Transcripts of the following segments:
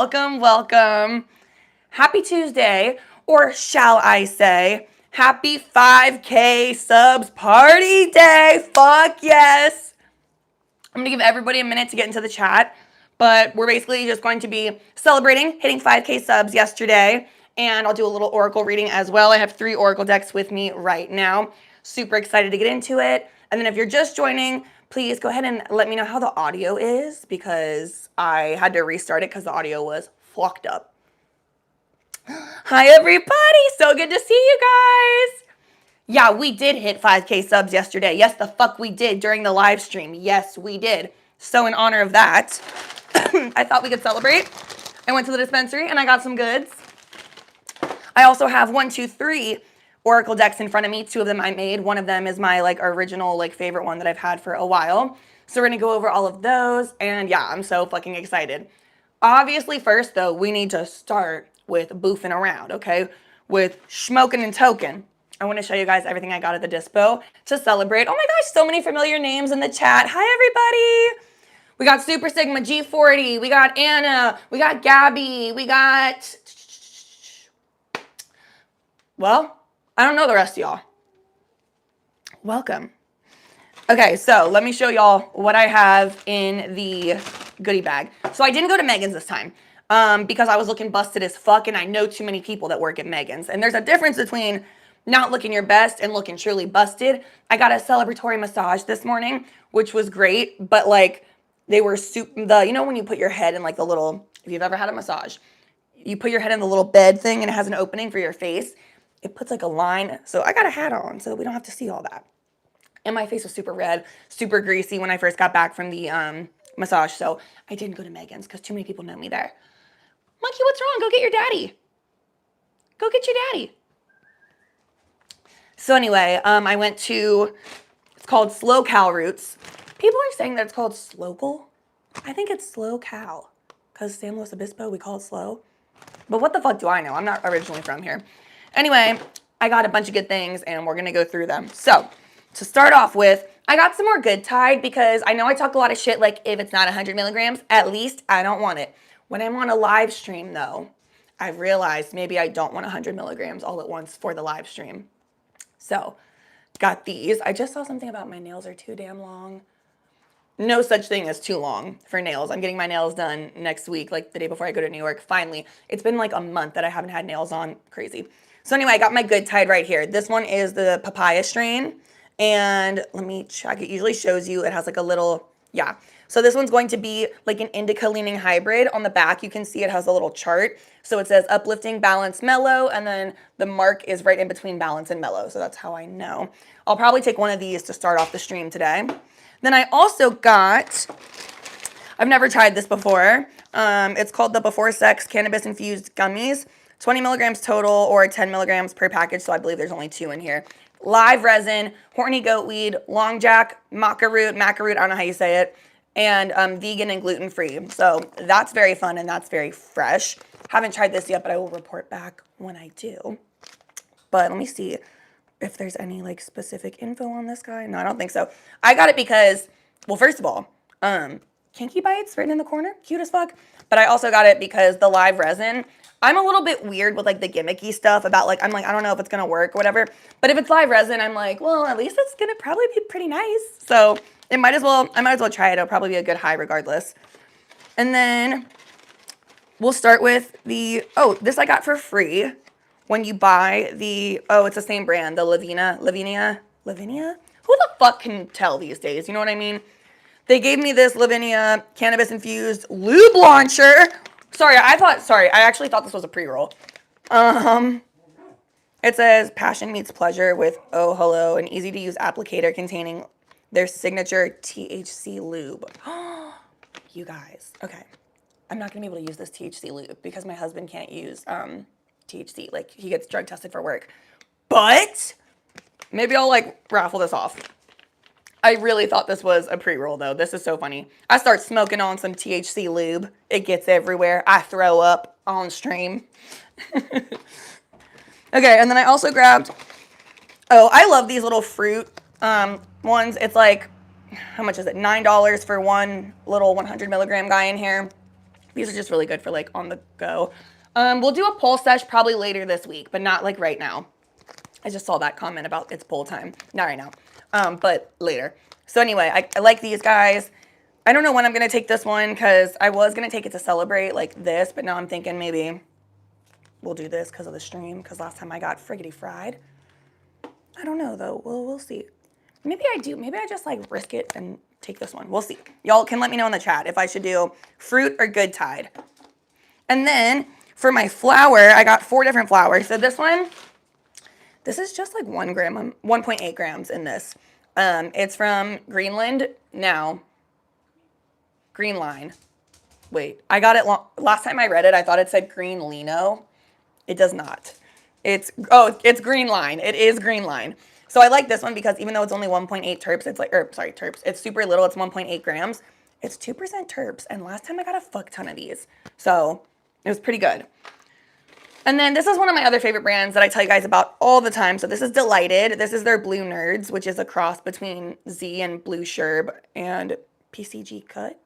Welcome, welcome. Happy Tuesday, or shall I say, happy 5K subs party day. Fuck yes. I'm gonna give everybody a minute to get into the chat, but we're basically just going to be celebrating hitting 5K subs yesterday, and I'll do a little oracle reading as well. I have 3 oracle decks with me right now. Super excited to get into it. And then if you're just joining, please go ahead and let me know how the audio is, because I had to restart it because the audio was fucked up. Hi everybody, so good to see you guys. Yeah, we did hit 5K subs yesterday. Yes, the fuck we did during the live stream. Yes, we did. So in honor of that, I thought we could celebrate. I went to the dispensary and I got some goods. I also have 1, 2, 3 oracle decks in front of me. 2 of them I made. One of them is my original favorite one that I've had for a while. So we're gonna go over all of those, and yeah, I'm so fucking excited. Obviously, first though, we need to start with boofing around, okay? With smoking and token. I want to show you guys everything I got at the dispo to celebrate. Oh my gosh, so many familiar names in the chat. Hi everybody. We got Super Sigma G40. We got Anna. We got Gabby. We got... Well, I don't know the rest of y'all. Welcome. Okay, so let me show y'all what I have in the goodie bag. So I didn't go to Megan's this time because I was looking busted as fuck, and I know too many people that work at Megan's. And there's a difference between not looking your best and looking truly busted. I got a celebratory massage this morning, which was great, but they were you know when you put your head in the little, if you've ever had a massage, you put your head in the little bed thing and it has an opening for your face. It puts a line. So I got a hat on so we don't have to see all that. And my face was super red, super greasy when I first got back from the massage. So I didn't go to Megan's because too many people know me there. Monkey, what's wrong? Go get your daddy. Go get your daddy. So anyway, I went to, it's called Slow Cal Roots. People are saying that it's called Slocal. I think it's Slow Cal because San Luis Obispo, we call it slow. But what the fuck do I know? I'm not originally from here. Anyway, I got a bunch of good things and we're going to go through them. So to start off with, I got some more Good Tide because I know I talk a lot of shit if it's not 100 milligrams, at least I don't want it. When I'm on a live stream though, I've realized maybe I don't want 100 milligrams all at once for the live stream. So got these. I just saw something about my nails are too damn long. No such thing as too long for nails. I'm getting my nails done next week, the day before I go to New York. Finally, it's been a month that I haven't had nails on. Crazy. So anyway, I got my Good Tide right here. This one is the papaya strain. And let me check. It usually shows you. It has a little, yeah. So this one's going to be an indica leaning hybrid. On the back, you can see it has a little chart. So it says uplifting, balance, mellow. And then the mark is right in between balance and mellow. So that's how I know. I'll probably take one of these to start off the stream today. Then I also got, I've never tried this before. It's called the Before Sex Cannabis Infused Gummies. 20 milligrams total or 10 milligrams per package. So I believe there's only 2 in here. Live resin, horny goat weed, long jack, maca root, I don't know how you say it, and vegan and gluten-free. So that's very fun and that's very fresh. Haven't tried this yet, but I will report back when I do. But let me see if there's any specific info on this guy. No, I don't think so. I got it because, well, first of all, Kinky Bites written in the corner, cute as fuck. But I also got it because the live resin, I'm a little bit weird with the gimmicky stuff about I don't know if it's gonna work or whatever. But if it's live resin, I'm well, at least it's gonna probably be pretty nice. So I might as well try it. It'll probably be a good high regardless. And then we'll start with this I got for free when you buy it's the same brand, the Lavinia? Who the fuck can tell these days? You know what I mean? They gave me this Lavinia cannabis infused lube launcher. Sorry, I actually thought this was a pre-roll. It says passion meets pleasure with Oh Hello, an easy to use applicator containing their signature THC lube. You guys, okay. I'm not gonna be able to use this THC lube because my husband can't use THC. He gets drug tested for work. But maybe I'll raffle this off. I really thought this was a pre-roll though. This is so funny. I start smoking on some THC lube. It gets everywhere. I throw up on stream. Okay, and then I also grabbed, I love these little fruit ones. It's how much is it? $9 for one little 100 milligram guy in here. These are just really good for like on the go. We'll do a poll sesh probably later this week, but not like right now. I just saw that comment about it's poll time. Not right now, but later. So anyway, I like these guys. I don't know when I'm going to take this one because I was going to take it to celebrate like this, but now I'm thinking maybe we'll do this because of the stream because last time I got friggity fried. I don't know though. We'll see. Maybe I do. Maybe I just like risk it and take this one. We'll see. Y'all can let me know in the chat if I should do fruit or good tide. And then for my flour, I got 4 different flours. So this one, this is just like 1 gram, 1.8 grams in this. It's from Greenland. Now, Green Line. Wait, I got it last time I read it. I thought it said Green Lino. It does not. It's Green Line. It is Green Line. So I like this one because even though it's only 1.8 terps, it's like, terps. It's super little. It's 1.8 grams. It's 2% terps. And last time I got a fuck ton of these. So it was pretty good. And then this is one of my other favorite brands that I tell you guys about all the time. So this is Delighted. This is their Blue Nerds, which is a cross between Z and Blue Sherb and PCG Cut.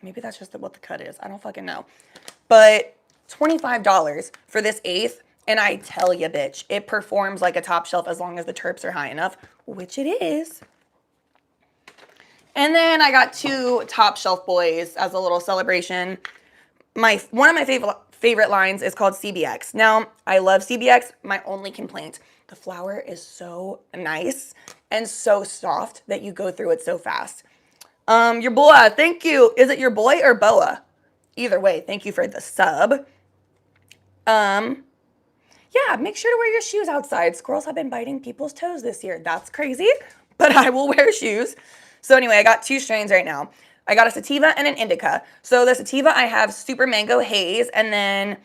Maybe that's just what the cut is. I don't fucking know. But $25 for this 1/8. And I tell you, bitch, it performs like a top shelf as long as the terps are high enough, which it is. And then I got 2 top shelf boys as a little celebration. One of my favorite lines is called CBX. Now, I love CBX. My only complaint, the flour is so nice and so soft that you go through it so fast. Your boa, thank you. Is it your boy or boa? Either way, thank you for the sub. Yeah, make sure to wear your shoes outside. Squirrels have been biting people's toes this year. That's crazy, but I will wear shoes. So anyway, I got 2 strains right now. I got a sativa and an indica. So the sativa, I have super mango haze, and then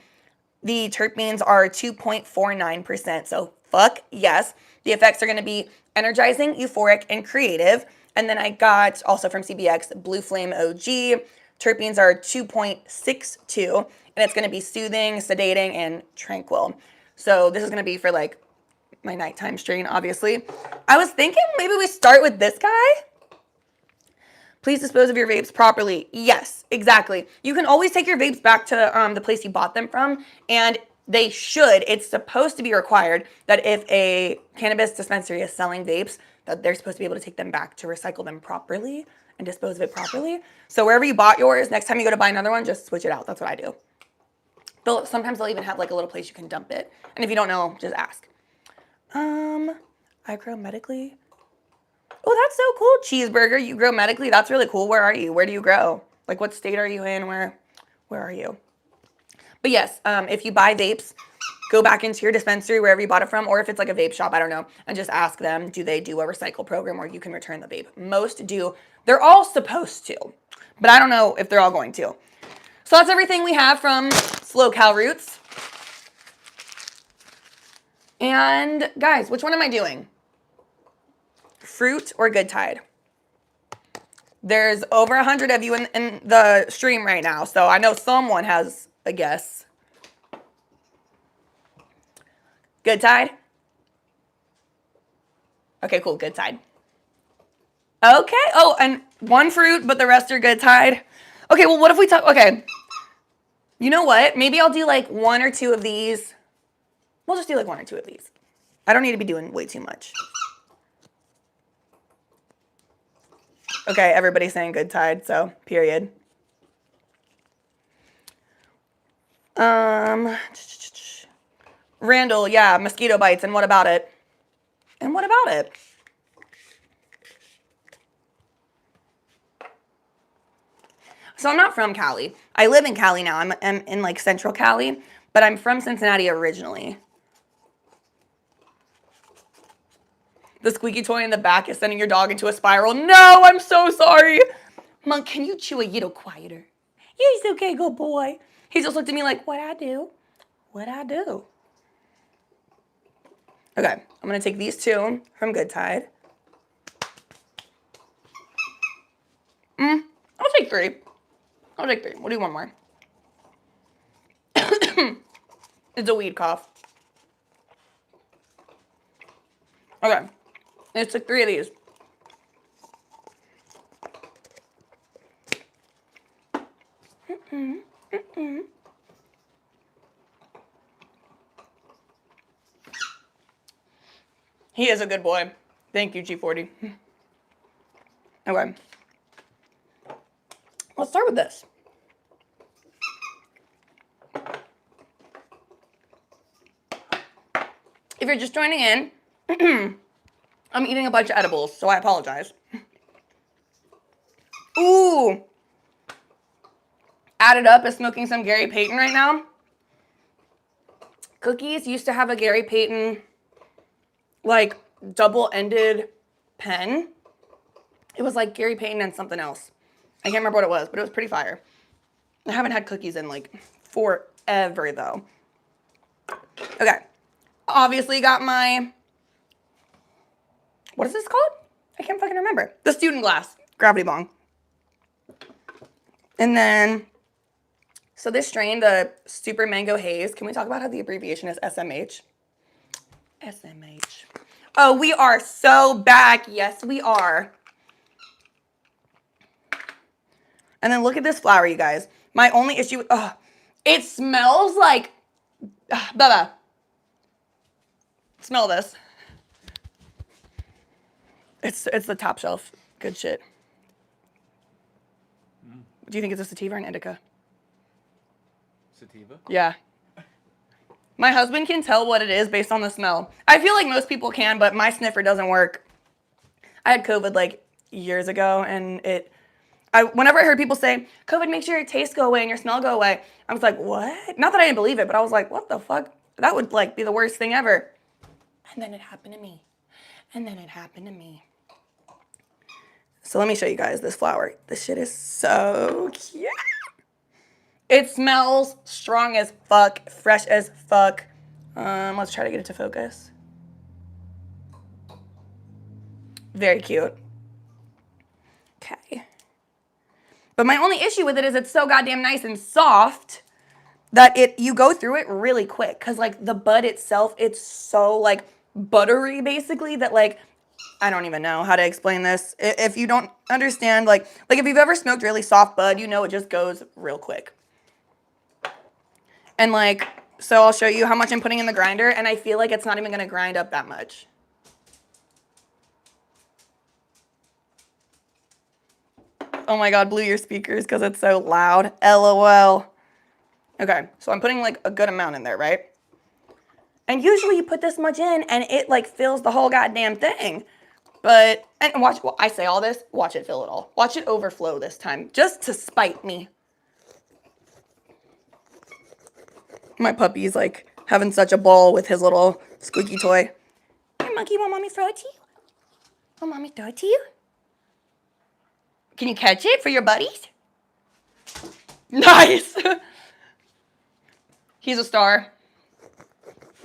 the terpenes are 2.49%. So fuck yes. The effects are going to be energizing, euphoric, and creative. And then I got also from CBX Blue Flame OG. Terpenes are 2.62, and it's going to be soothing, sedating, and tranquil. So this is going to be for like my nighttime strain, obviously. I was thinking maybe we start with this guy. Please dispose of your vapes properly. Yes, exactly. You can always take your vapes back to the place you bought them from, and they should. It's supposed to be required that if a cannabis dispensary is selling vapes, that they're supposed to be able to take them back to recycle them properly and dispose of it properly. So wherever you bought yours, next time you go to buy another one, just switch it out. That's what I do. Sometimes they'll even have like a little place you can dump it. And if you don't know, just ask. I grow medically. Oh, that's so cool. Cheeseburger, you grow medically. That's really cool. Where are you? Where do you grow? Like what state are you in? Where are you? But yes, if you buy vapes, go back into your dispensary wherever you bought it from, or if it's like a vape shop, I don't know, and just ask them, do they do a recycle program where you can return the vape? Most do. They're all supposed to, but I don't know if they're all going to. So that's everything we have from Slow Cal Roots. And guys, which one am I doing? Fruit or Good Tide? There's over 100 of you in the stream right now, so I know someone has a guess. Good Tide? Okay, cool, Good Tide. Okay, oh, and 1 fruit, but the rest are Good Tide. Okay, well, what if we talk, okay. You know what? Maybe I'll do like 1 or 2 of these. We'll just do like 1 or 2 of these. I don't need to be doing way too much. Okay, everybody's saying Good Tide, so period. Randall, yeah, mosquito bites, and what about it? And what about it? So I'm not from Cali. I live in Cali now. I'm in like central Cali, but I'm from Cincinnati originally. The squeaky toy in the back is sending your dog into a spiral. No, I'm so sorry. Monk, can you chew a little quieter? He's okay, good boy. He just looked at me like, what I do? What I do? Okay, I'm going to take these 2 from Good Tide. I'll take 3. I'll take 3. We'll do 1 more. It's a weed cough. Okay, let's take 3 of these. He is a good boy. Thank you, G40. Okay. Let's start with this. If you're just joining in, I'm eating a bunch of edibles, so I apologize. Ooh. Added up is smoking some Gary Payton right now. Cookies used to have a Gary Payton, like, double-ended pen. It was like Gary Payton and something else. I can't remember what it was, but it was pretty fire. I haven't had cookies in, like, forever, though. Okay. Obviously got my, what is this called? I can't fucking remember. The student glass, gravity bong. And then, so this strain, the Super Mango Haze, can we talk about how the abbreviation is SMH? SMH. Oh, we are so back. Yes, we are. And then look at this flower, you guys. My only issue, it smells like, Bubba, smell this. It's the top shelf. Good shit. Do you think it's a sativa or an indica? Sativa? Yeah. My husband can tell what it is based on the smell. I feel like most people can, but my sniffer doesn't work. I had COVID like years ago, and whenever I heard people say, COVID makes your taste go away and your smell go away, I was like, what? Not that I didn't believe it, but I was like, what the fuck? That would like be the worst thing ever. And then it happened to me. So let me show you guys this flower. This shit is so cute. It smells strong as fuck, fresh as fuck. Let's try to get it to focus. Very cute. Okay. But my only issue with it is it's so goddamn nice and soft that you go through it really quick. Cause like the bud itself, it's so like buttery basically that like, I don't even know how to explain this. If you don't understand, like if you've ever smoked really soft bud, you know it just goes real quick. And like, so I'll show you how much I'm putting in the grinder, and I feel like it's not even gonna grind up that much. Oh my God, blew your speakers because it's so loud. LOL. Okay, so I'm putting like a good amount in there, right? And usually you put this much in and it like fills the whole goddamn thing. But, and watch, I say all this, watch it fill it all. Watch it overflow this time, just to spite me. My puppy's like having such a ball with his little squeaky toy. Here, monkey, want mommy throw it to you? Want mommy throw it to you? Can you catch it for your buddies? Nice. He's a star.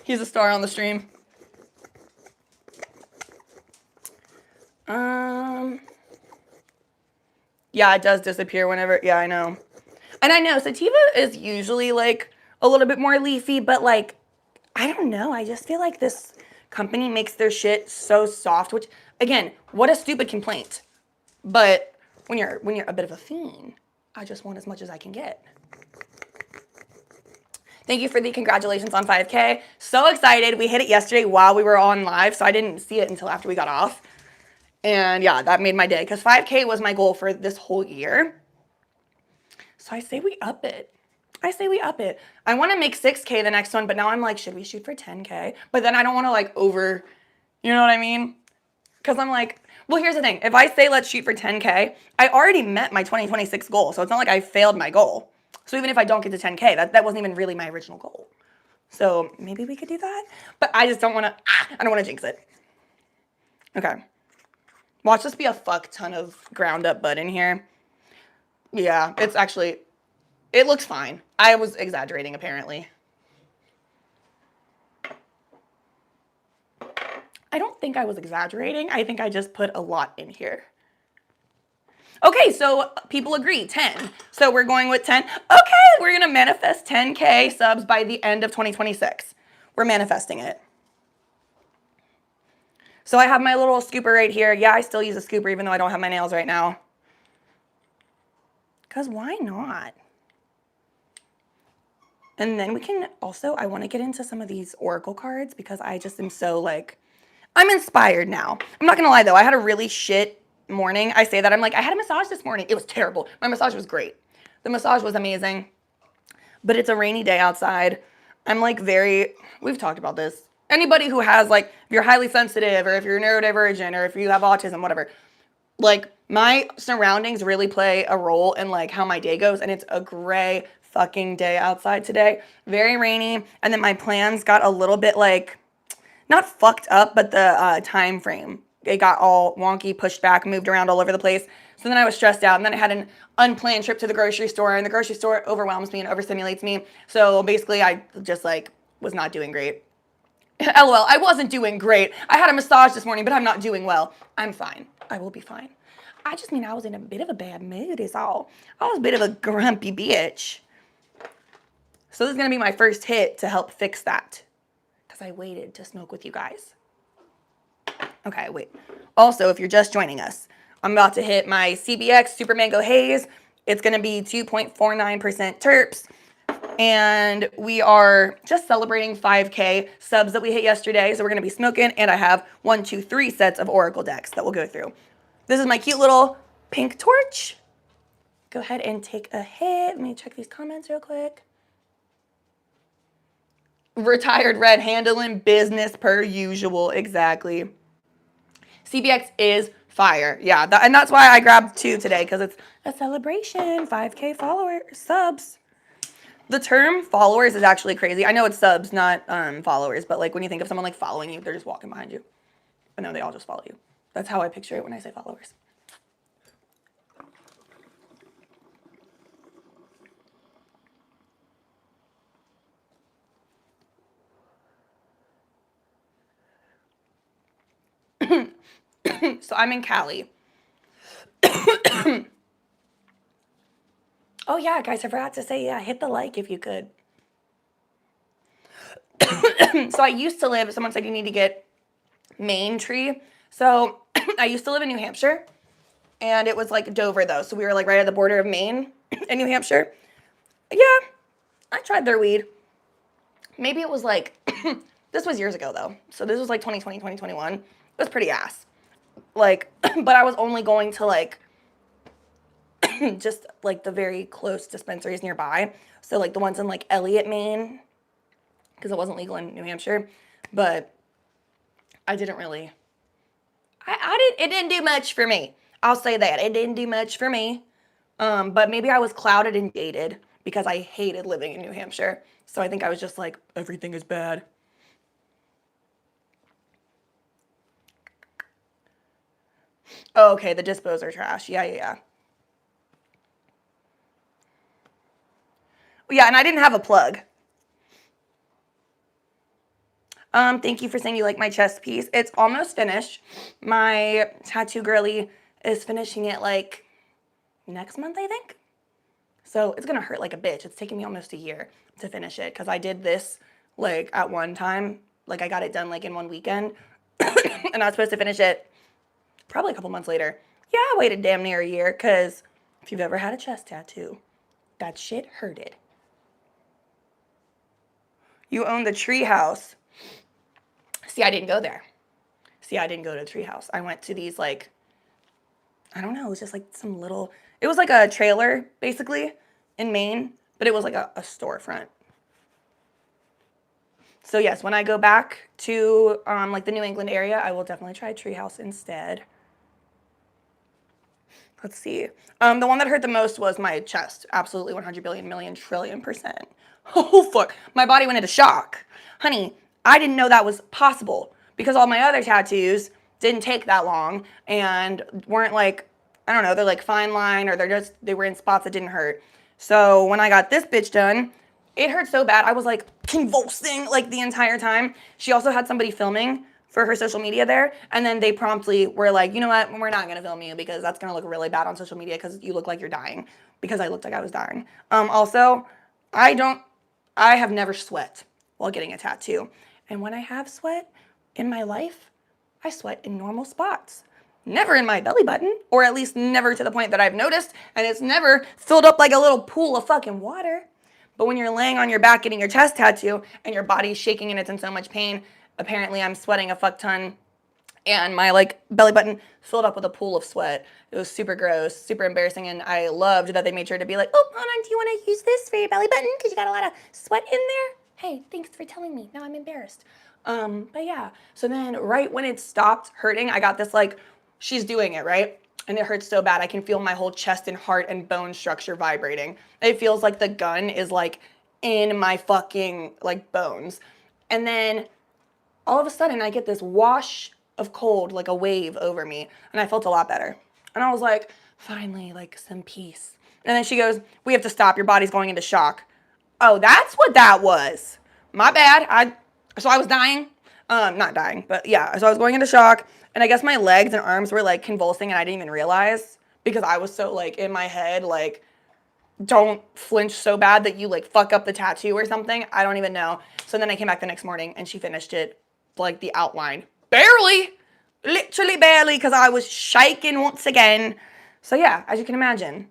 He's a star on the stream. Yeah, it does disappear whenever, yeah, I know. And I know sativa is usually like a little bit more leafy, but like, I don't know. I just feel like this company makes their shit so soft, which again, what a stupid complaint. But when you're a bit of a fiend, I just want as much as I can get. Thank you for the congratulations on 5K. So excited. We hit it yesterday while we were on live, so I didn't see it until after we got off. And yeah, that made my day because 5K was my goal for this whole year. So I say we up it. I want to make 6K the next one, but now I'm like, should we shoot for 10K? But then I don't want to like you know what I mean? Because I'm like, well, here's the thing. If I say let's shoot for 10K, I already met my 2026 goal. So it's not like I failed my goal. So even if I don't get to 10K, that wasn't even really my original goal. So maybe we could do that. But I just don't want to, I don't want to jinx it. Okay. Watch this be a fuck ton of ground up bud in here. Yeah, it looks fine. I was exaggerating apparently. I don't think I was exaggerating. I think I just put a lot in here. Okay, so people agree, 10. So we're going with 10. Okay, we're gonna manifest 10K subs by the end of 2026. We're manifesting it. So I have my little scooper right here. Yeah, I still use a scooper even though I don't have my nails right now. Because why not? And then we can also, I want to get into some of these oracle cards because I just am so like, I'm inspired now. I'm not gonna lie though, I had a really shit morning. I say that, I'm like, I had a massage this morning. It was terrible. My massage was great. The massage was amazing, but it's a rainy day outside. I'm like we've talked about this. Anybody who has like, if you're highly sensitive or if you're neurodivergent or if you have autism, whatever, like my surroundings really play a role in like how my day goes. And it's a gray fucking day outside today. Very rainy. And then my plans got a little bit like, not fucked up, but the time frame. It got all wonky, pushed back, moved around all over the place. So then I was stressed out. And then I had an unplanned trip to the grocery store. And the grocery store overwhelms me and overstimulates me. So basically I just like was not doing great. LOL, I wasn't doing great. I had a massage this morning, but I'm not doing well. I'm fine. I will be fine. I just mean I was in a bit of a bad mood is all. I was a bit of a grumpy bitch. So this is going to be my first hit to help fix that. Because I waited to smoke with you guys. Okay, wait. Also, if you're just joining us, I'm about to hit my CBX Super Mango Haze. It's going to be 2.49% terps. And we are just celebrating 5K subs that we hit yesterday. So we're going to be smoking. And I have 1, 2, 3 sets of Oracle decks that we'll go through. This is my cute little pink torch. Go ahead and take a hit. Let me check these comments real quick. Retired red, handling business per usual. Exactly. CBX is fire. Yeah, and that's why I grabbed 2 today, because it's a celebration. 5K followers, subs. The term followers is actually crazy. I know it's subs, not followers, but like when you think of someone like following you, they're just walking behind you. But no, they all just follow you. That's how I picture it when I say followers. So I'm in Cali. Oh yeah, guys, I forgot to say, yeah, hit the like if you could. So I used to live, someone said you need to get Maine tree. So I used to live in New Hampshire, and it was like Dover though. So we were like right at the border of Maine and New Hampshire. Yeah, I tried their weed. Maybe it was like, this was years ago though. So this was like 2020, 2021. It was pretty ass. Like, but I was only going to like, just like the very close dispensaries nearby. So like the ones in like Elliott, Maine, because it wasn't legal in New Hampshire. But I didn't really, it didn't do much for me. I'll say that. It didn't do much for me. But maybe I was clouded and jaded because I hated living in New Hampshire. So I think I was just like, everything is bad. Oh, okay, the dispos are trash. Yeah. Yeah, and I didn't have a plug. Thank you for saying you like my chest piece. It's almost finished. My tattoo girly is finishing it like next month, I think. So it's gonna hurt like a bitch. It's taking me almost a year to finish it because I did this like at one time. Like I got it done like in one weekend. And I was supposed to finish it probably a couple months later. Yeah, I waited damn near a year because if you've ever had a chest tattoo, that shit hurted. You own the tree house. See, I didn't go there. See, I didn't go to the tree house. I went to these like, I don't know, it was just like some little, it was like a trailer basically in Maine, but it was like a storefront. So yes, when I go back to like the New England area, I will definitely try treehouse instead. Let's see. The one that hurt the most was my chest. Absolutely 100 billion million trillion %. Oh fuck. My body went into shock. Honey, I didn't know that was possible because all my other tattoos didn't take that long and weren't like, I don't know, they're like fine line or they were in spots that didn't hurt. So when I got this bitch done, it hurt so bad. I was like convulsing like the entire time. She also had somebody filming for her social media there. And then they promptly were like, you know what? We're not going to film you because that's going to look really bad on social media because you look like you're dying, because I looked like I was dying. Also, I have never sweat while getting a tattoo. And when I have sweat in my life, I sweat in normal spots. Never in my belly button, or at least never to the point that I've noticed, and it's never filled up like a little pool of fucking water. But when you're laying on your back getting your chest tattoo and your body's shaking and it's in so much pain, apparently I'm sweating a fuck ton and my like belly button filled up with a pool of sweat. It was super gross, super embarrassing, and I loved that they made sure to be like, oh, hold on, do you want to use this for your belly button because you got a lot of sweat in there? Hey, thanks for telling me. Now I'm embarrassed. But yeah, so then right when it stopped hurting, I got this like, she's doing it, right? And it hurts so bad. I can feel my whole chest and heart and bone structure vibrating. It feels like the gun is like in my fucking like bones. And then all of a sudden I get this wash of cold, like a wave over me, and I felt a lot better. And I was like, finally, like some peace. And then she goes, we have to stop, your body's going into shock. Oh, that's what that was. My bad. So I was dying. Not dying, but yeah. So I was going into shock, and I guess my legs and arms were like convulsing, and I didn't even realize because I was so like in my head, like, don't flinch so bad that you like fuck up the tattoo or something. I don't even know. So then I came back the next morning and she finished it, like the outline. Barely, literally barely, because I was shaking once again. So yeah, as you can imagine,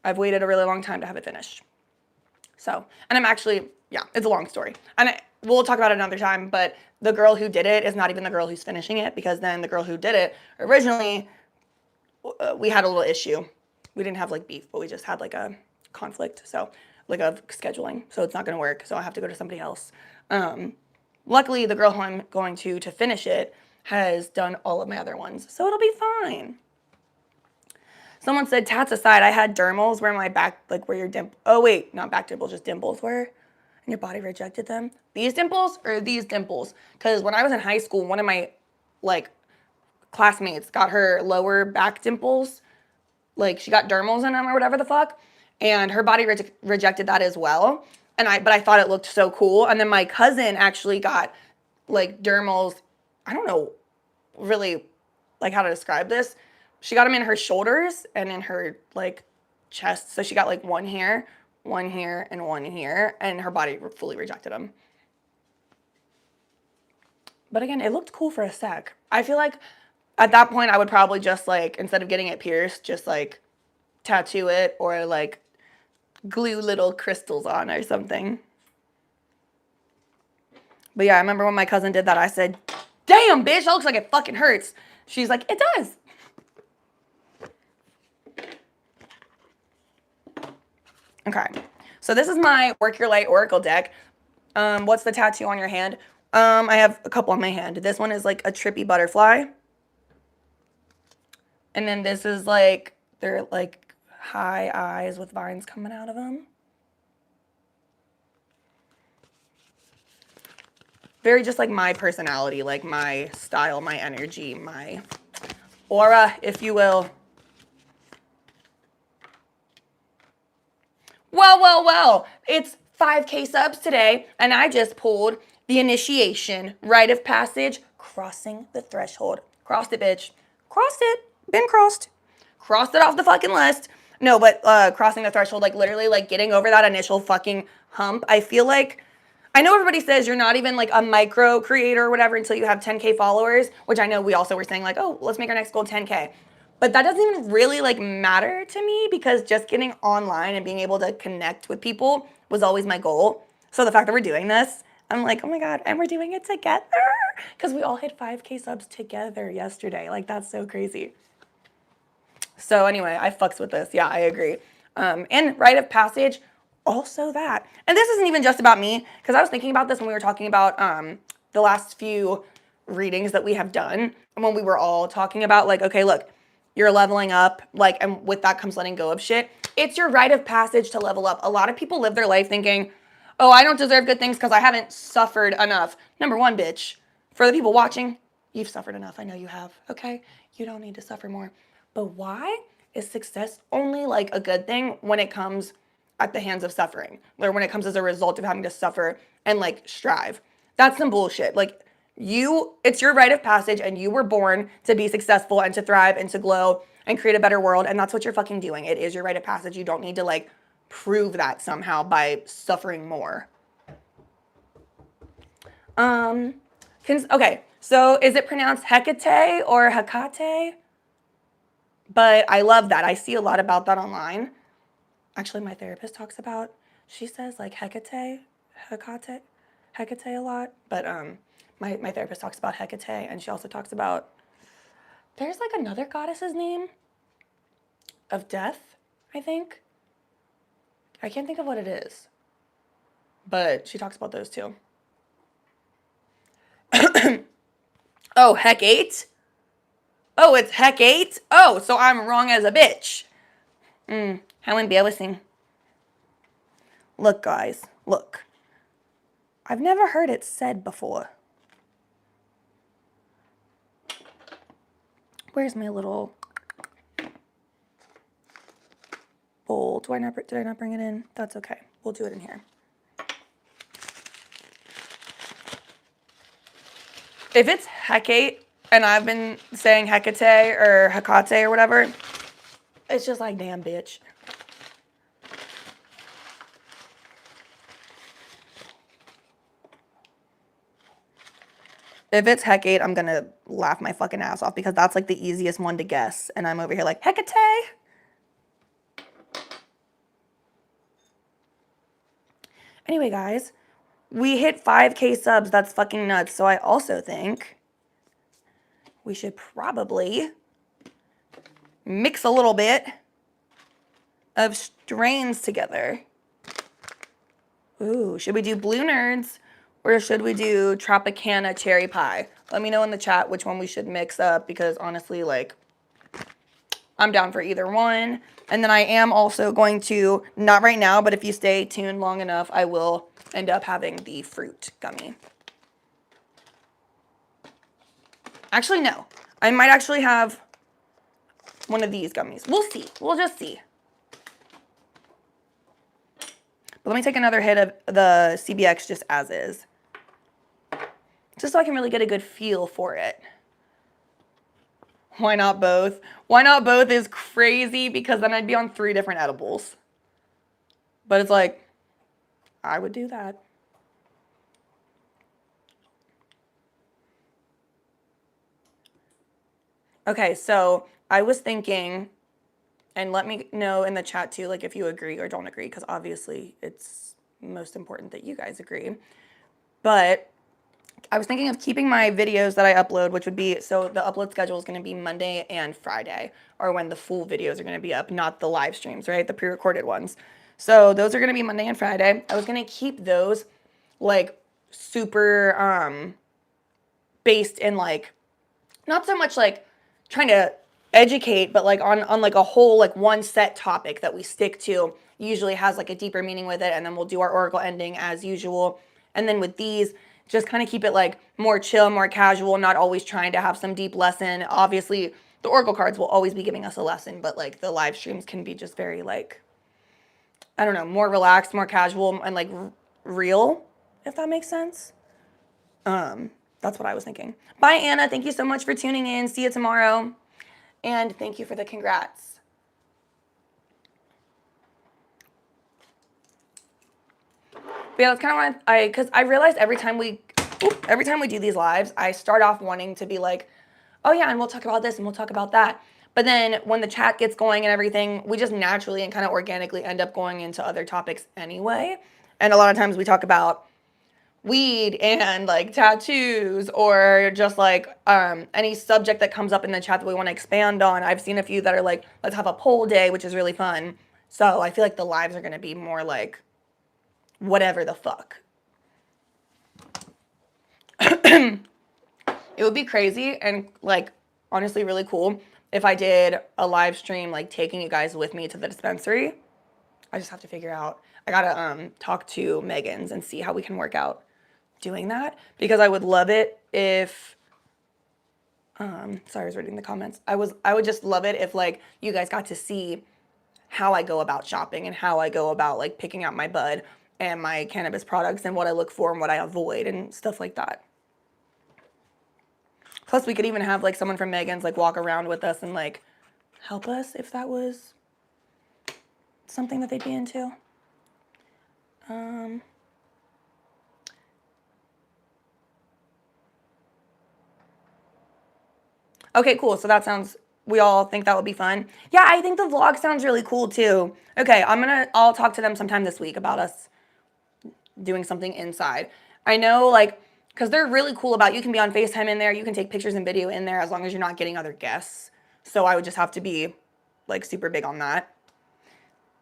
I've waited a really long time to have it finished. So, and I'm actually, yeah, it's a long story. And we'll talk about it another time, but the girl who did it is not even the girl who's finishing it, because then the girl who did it, originally, we had a little issue. We didn't have like beef, but we just had like a conflict. So like of scheduling. So it's not going to work. So I have to go to somebody else. Luckily, the girl who I'm going to finish it has done all of my other ones. So it'll be fine. Someone said, tats aside, I had dermals where my back, like where your oh wait, not back dimples, just dimples were, and your body rejected them. These dimples or these dimples? Because when I was in high school, one of my like classmates got her lower back dimples, like she got dermals in them or whatever the fuck, and her body rejected that as well. And but I thought it looked so cool. And then my cousin actually got like dermals. I don't know really like how to describe this. She got them in her shoulders and in her like chest. So she got like one here, and one here, and her body fully rejected them. But again, it looked cool for a sec. I feel like at that point I would probably just like, instead of getting it pierced, just like tattoo it or like glue little crystals on or something. But yeah, I remember when my cousin did that, I said, damn, bitch, that looks like it fucking hurts. She's like, it does. Okay, so this is my Work Your Light Oracle deck. What's the tattoo on your hand? I have a couple on my hand. This one is like a trippy butterfly. And then this is like, they're like high eyes with vines coming out of them. Very just like my personality, like my style, my energy, my aura, if you will. Well, it's 5K subs today, and I just pulled the initiation, rite of passage, crossing the threshold. Crossed it, bitch. Crossed it. Been crossed. Crossed it off the fucking list. No, but crossing the threshold, like literally like getting over that initial fucking hump. I feel like, I know everybody says you're not even like a micro creator or whatever until you have 10K followers, which I know we also were saying like, oh, let's make our next goal 10K. But that doesn't even really like matter to me, because just getting online and being able to connect with people was always my goal. So the fact that we're doing this, I'm like, oh my God, and we're doing it together, because we all hit 5K subs together yesterday. Like, that's so crazy. So anyway, I fucks with this. Yeah, I agree. And rite of passage, also that. And this isn't even just about me, because I was thinking about this when we were talking about the last few readings that we have done, and when we were all talking about like, okay, look, you're leveling up, like, and with that comes letting go of shit. It's your rite of passage to level up. A lot of people live their life thinking, oh, I don't deserve good things because I haven't suffered enough. Number one, bitch, for the people watching, you've suffered enough. I know you have, okay? You don't need to suffer more. But why is success only like a good thing when it comes at the hands of suffering, or when it comes as a result of having to suffer and like strive? That's some bullshit. Like, it's your rite of passage, and you were born to be successful and to thrive and to glow and create a better world, and that's what you're fucking doing. It is your rite of passage. You don't need to like prove that somehow by suffering more. Okay, so is it pronounced Hecate or Hecate? But I love that. I see a lot about that online. Actually, my therapist talks about, she says like Hecate, Hecate a lot, but my therapist talks about Hecate, and she also talks about, there's like another goddess's name of death, I think. I can't think of what it is, but she talks about those too. Oh, Hecate? Oh, it's Hecate? Oh, so I'm wrong as a bitch. How embarrassing. Look, guys, look. I've never heard it said before. Where's my little bowl? Did I not bring it in? That's okay. We'll do it in here. If it's Hecate, and I've been saying Hecate or Hecate or whatever, it's just like, damn, bitch. If it's Hecate, I'm gonna laugh my fucking ass off because that's like the easiest one to guess. And I'm over here like, Hecate? Anyway, guys, we hit 5K subs. That's fucking nuts. So I also think we should probably mix a little bit of strains together. Ooh, should we do Blue Nerds or should we do Tropicana Cherry Pie? Let me know in the chat which one we should mix up because honestly, like, I'm down for either one. And then I am also going to, not right now, but if you stay tuned long enough, I will end up having the fruit gummy. Actually, no. I might actually have one of these gummies. We'll see. We'll just see. But let me take another hit of the CBX just as is. Just so I can really get a good feel for it. Why not both? Why not both is crazy because then I'd be on 3 different edibles. But it's like, I would do that. Okay, so I was thinking, and let me know in the chat too, like if you agree or don't agree, because obviously it's most important that you guys agree. But I was thinking of keeping my videos that I upload, which would be, so the upload schedule is going to be Monday and Friday, or when the full videos are going to be up, not the live streams, right? The pre-recorded ones. So those are going to be Monday and Friday. I was going to keep those like super based in like, not so much like trying to educate, but like on like a whole like one set topic that we stick to, usually has like a deeper meaning with it, and then we'll do our oracle ending as usual. And then with these, just kind of keep it like more chill, more casual, not always trying to have some deep lesson. Obviously, the oracle cards will always be giving us a lesson, but like the live streams can be just very like, I don't know, more relaxed, more casual, and like real, if that makes sense. That's what I was thinking. Bye, Anna. Thank you so much for tuning in. See you tomorrow. And thank you for the congrats. But yeah, that's kind of what because I realized every time we do these lives, I start off wanting to be like, oh yeah, and we'll talk about this and we'll talk about that. But then when the chat gets going and everything, we just naturally and kind of organically end up going into other topics anyway. And a lot of times we talk about weed and like tattoos or just like any subject that comes up in the chat that we want to expand on. I've seen a few that are like, let's have a poll day, which is really fun. So I feel like the lives are going to be more like whatever the fuck. It would be crazy and like honestly really cool if I did a live stream like taking you guys with me to the dispensary. I just have to figure out, I gotta talk to Megan's and see how we can work out doing that, because I would love it if sorry, I was reading the comments. I would just love it if like you guys got to see how I go about shopping and how I go about like picking out my bud and my cannabis products and what I look for and what I avoid and stuff like that. Plus we could even have like someone from Megan's like walk around with us and like help us if that was something that they'd be into. Okay, cool. So that sounds, we all think that would be fun. Yeah, I think the vlog sounds really cool too. Okay, I'll talk to them sometime this week about us doing something inside. I know, like, because they're really cool about, you can be on FaceTime in there, you can take pictures and video in there as long as you're not getting other guests. So I would just have to be, like, super big on that.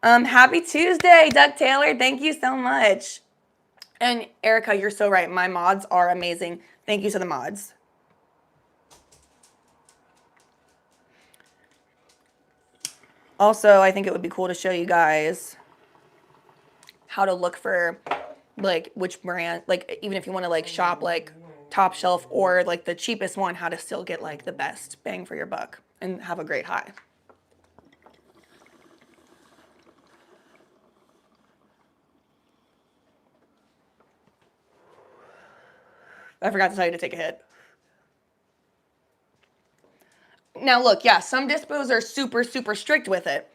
Happy Tuesday, Doug Taylor. Thank you so much. And Erica, you're so right. My mods are amazing. Thank you to the mods. Also, I think it would be cool to show you guys how to look for, like, which brand, like, even if you want to, like, shop, like, top shelf or, like, the cheapest one, how to still get, like, the best bang for your buck and have a great high. I forgot to tell you to take a hit. Now, look, yeah, some dispos are super, super strict with it.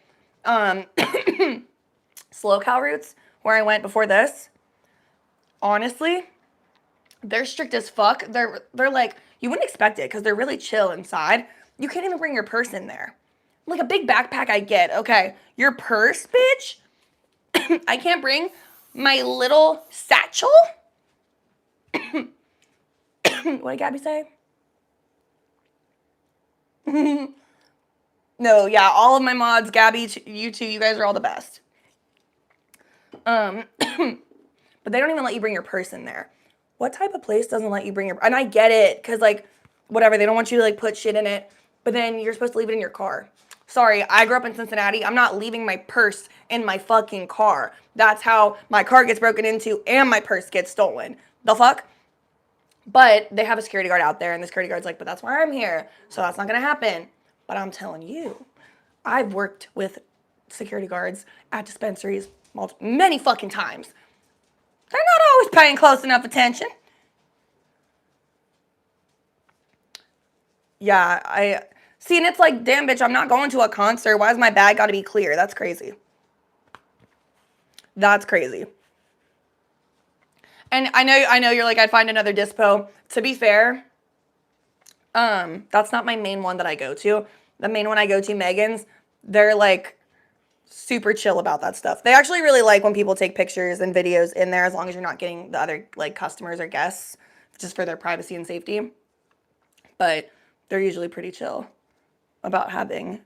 Slow cal routes, where I went before this, honestly, they're strict as fuck. They're like, you wouldn't expect it because they're really chill inside. You can't even bring your purse in there. Like a big backpack, I get. Okay, your purse, bitch? I can't bring my little satchel? What did Gabby say? No, yeah, all of my mods, Gabby, you two, you guys are all the best. But they don't even let you bring your purse in there. What type of place doesn't let you bring your... And I get it, because, like, whatever, they don't want you to, like, put shit in it, but then you're supposed to leave it in your car. Sorry, I grew up in Cincinnati. I'm not leaving my purse in my fucking car. That's how my car gets broken into and my purse gets stolen. The fuck? But they have a security guard out there, and the security guard's like, but that's why I'm here, so that's not going to happen. But I'm telling you, I've worked with security guards at dispensaries many fucking times. They're not always paying close enough attention. Yeah, I see, and it's like, damn, bitch, I'm not going to a concert. Why is my bag got to be clear? That's crazy. That's crazy. And I know you're like, I'd find another dispo. To be fair, that's not my main one that I go to. The main one I go to, Megan's, they're like super chill about that stuff. They actually really like when people take pictures and videos in there, as long as you're not getting the other, like, customers or guests, just for their privacy and safety. But they're usually pretty chill about having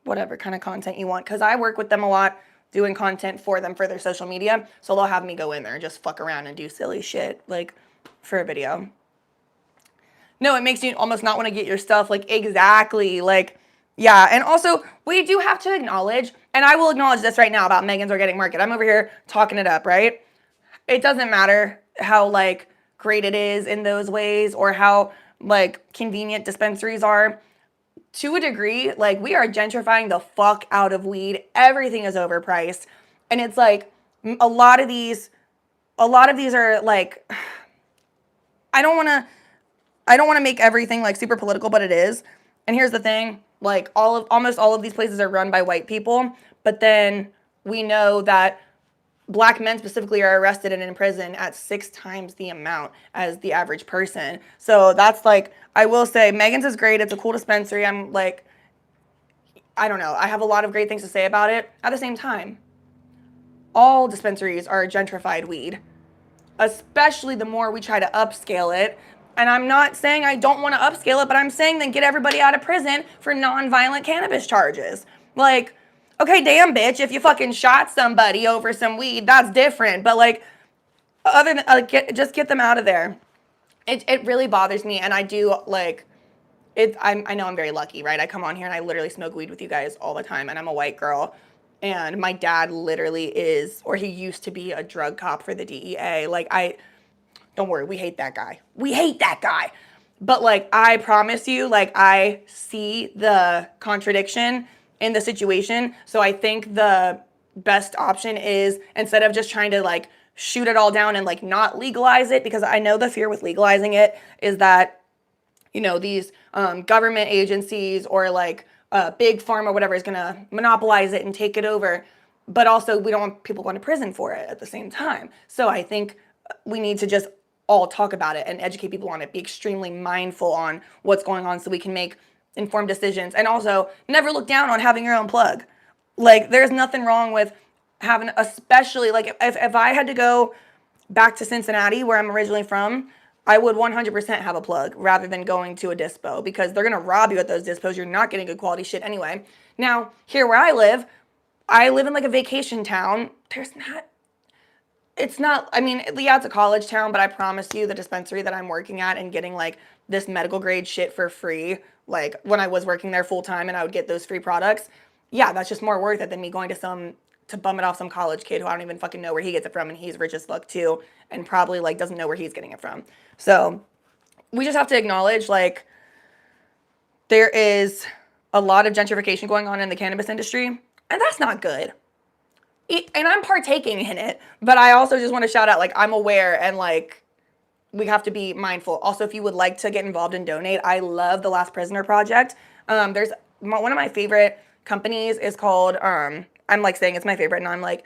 whatever kind of content you want, because I work with them a lot doing content for them for their social media, so they'll have me go in there and just fuck around and do silly shit, like, for a video. No, it makes you almost not want to get your stuff, like, exactly, like, yeah. And also, we do have to acknowledge, and I will acknowledge this right now about Megan's Organic Market. I'm over here talking it up, right? It doesn't matter how, like, great it is in those ways, or how, like, convenient dispensaries are. To a degree, like, we are gentrifying the fuck out of weed. Everything is overpriced. And it's like, a lot of these are like, I don't want to make everything, like, super political, but it is. And here's the thing, like, almost all of these places are run by white people, but then we know that Black men specifically are arrested and in prison at 6 times the amount as the average person. So that's, like, I will say Megan's is great. It's a cool dispensary. I'm like, I don't know. I have a lot of great things to say about it. At the same time, all dispensaries are gentrified weed, especially the more we try to upscale it. And I'm not saying I don't want to upscale it, but I'm saying then get everybody out of prison for non-violent cannabis charges. Like, okay, damn, bitch, if you fucking shot somebody over some weed, that's different. But, like, other than, just get them out of there. It really bothers me, and I do, like, I know I'm very lucky, right? I come on here and I literally smoke weed with you guys all the time, and I'm a white girl. And my dad literally is, or he used to be, a drug cop for the DEA. Like, don't worry, we hate that guy. We hate that guy. But, like, I promise you, like, I see the contradiction in the situation. So I think the best option is, instead of just trying to, like, shoot it all down and, like, not legalize it, because I know the fear with legalizing it is that, you know, these government agencies or, like, big pharma, whatever, is going to monopolize it and take it over. But also, we don't want people going to prison for it at the same time. So I think we need to just all talk about it and educate people on it, be extremely mindful on what's going on so we can make informed decisions. And also, never look down on having your own plug. Like, there's nothing wrong with having, especially, like, if I had to go back to Cincinnati, where I'm originally from, I would 100% have a plug rather than going to a dispo because they're going to rob you at those dispos. You're not getting good quality shit anyway. Now, here where I live in like a vacation town. It's not, I mean, yeah, it's a college town, but I promise you the dispensary that I'm working at and getting like this medical grade shit for free, like when I was working there full time and I would get those free products, yeah, that's just more worth it than me going to bum it off some college kid who I don't even fucking know where he gets it from and he's rich as fuck too and probably like doesn't know where he's getting it from. So we just have to acknowledge like there is a lot of gentrification going on in the cannabis industry and that's not good. And I'm partaking in it, but I also just want to shout out, like, I'm aware and, like, we have to be mindful. Also, if you would like to get involved and donate, I love the Last Prisoner Project. There's one of my favorite companies is called, I'm, like, saying it's my favorite, and I'm like,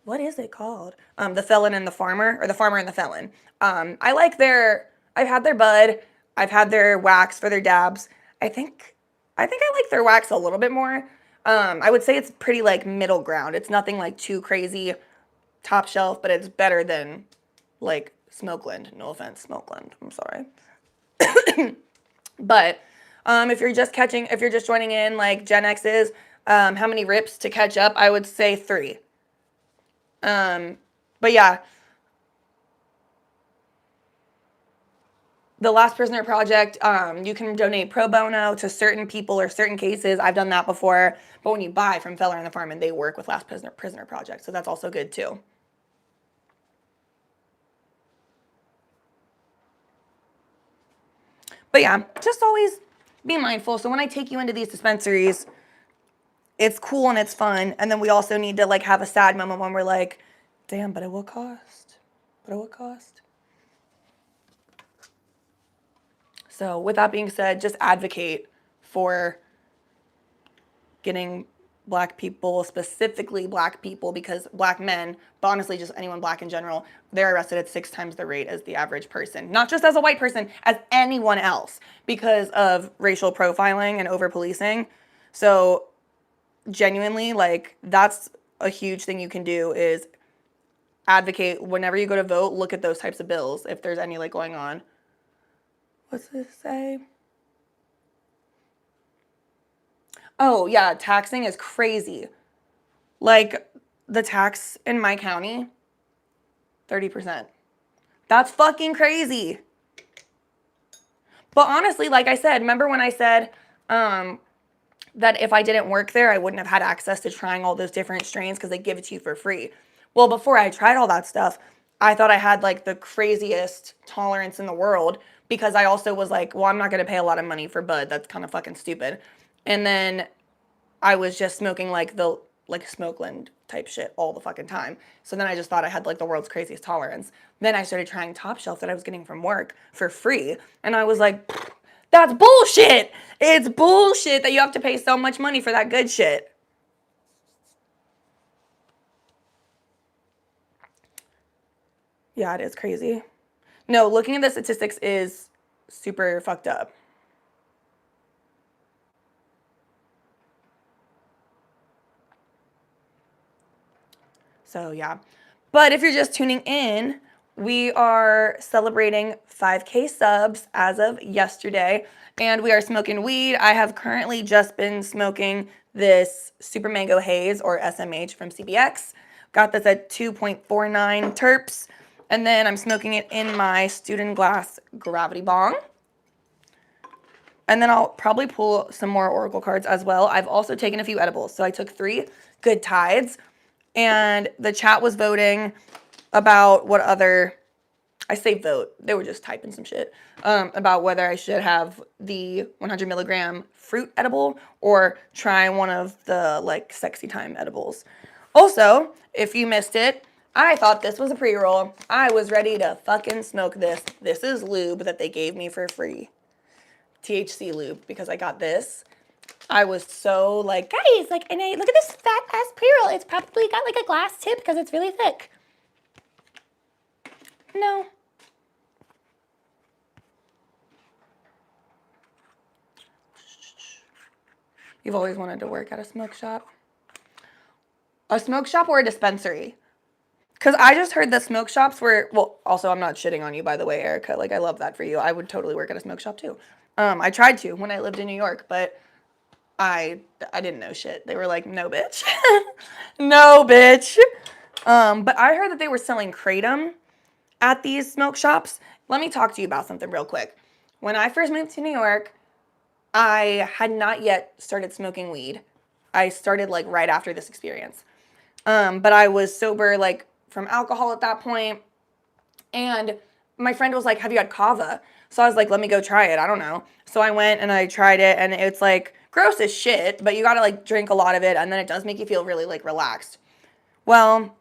what is it called? The Felon and the Farmer, or the Farmer and the Felon. I've had their bud, I've had their wax for their dabs. I think I like their wax a little bit more. I would say it's pretty like middle ground. It's nothing like too crazy top shelf, but it's better than like Smokeland. No offense, Smokeland. I'm sorry. But if you're just joining in, like Gen X is, how many rips to catch up? I would say 3. But yeah, the Last Prisoner Project, you can donate pro bono to certain people or certain cases. I've done that before. But when you buy from Feller and the Farm, and they work with Last Prisoner Project, so that's also good too. But yeah, just always be mindful. So when I take you into these dispensaries, it's cool and it's fun. And then we also need to like have a sad moment when we're like, damn, but at what cost? But at what cost? So with that being said, just advocate for getting black people, specifically black people, because black men, but honestly just anyone black in general, they're arrested at 6 times the rate as the average person. Not just as a white person, as anyone else because of racial profiling and over policing. So genuinely, like, that's a huge thing you can do is advocate whenever you go to vote, look at those types of bills if there's any like going on. What's this say? Oh, yeah, taxing is crazy. Like, the tax in my county, 30%. That's fucking crazy. But honestly, like I said, remember when I said that if I didn't work there, I wouldn't have had access to trying all those different strains because they give it to you for free. Well, before I tried all that stuff, I thought I had like the craziest tolerance in the world because I also was like, well, I'm not going to pay a lot of money for bud. That's kind of fucking stupid. And then I was just smoking like Smokeland type shit all the fucking time. So then I just thought I had like the world's craziest tolerance. Then I started trying Top Shelf that I was getting from work for free. And I was like, that's bullshit. It's bullshit that you have to pay so much money for that good shit. Yeah, it is crazy. No, looking at the statistics is super fucked up. So yeah. But if you're just tuning in, we are celebrating 5K subs as of yesterday, and we are smoking weed. I have currently just been smoking this Super Mango Haze, or SMH, from CBX. Got this at 2.49 terps, and then I'm smoking it in my Student Glass Gravity Bong. And then I'll probably pull some more Oracle cards as well. I've also taken a few edibles. So I took 3 Good Tides, and the chat was voting about what other, I say vote, they were just typing some shit, about whether I should have the 100 milligram fruit edible or try one of the like sexy time edibles. Also, if you missed it, I thought this was a pre-roll. I was ready to fucking smoke this. This is lube that they gave me for free. THC lube, because I got this. I was so like, guys, like, and look at this fat ass pre-roll. It's probably got like a glass tip because it's really thick. No. You've always wanted to work at a smoke shop? A smoke shop or a dispensary? Because I just heard that smoke shops were, well, also I'm not shitting on you, by the way, Erica. Like, I love that for you. I would totally work at a smoke shop too. I tried to when I lived in New York, but I didn't know shit. They were like, no, bitch. No, bitch. But I heard that they were selling kratom at these smoke shops. Let me talk to you about something real quick. When I first moved to New York, I had not yet started smoking weed. I started like right after this experience. But I was sober like from alcohol at that point. And my friend was like, have you had kava? So I was like, let me go try it. I don't know. So I went and I tried it, and it's like gross as shit, but you gotta like drink a lot of it, and then it does make you feel really like relaxed. Well,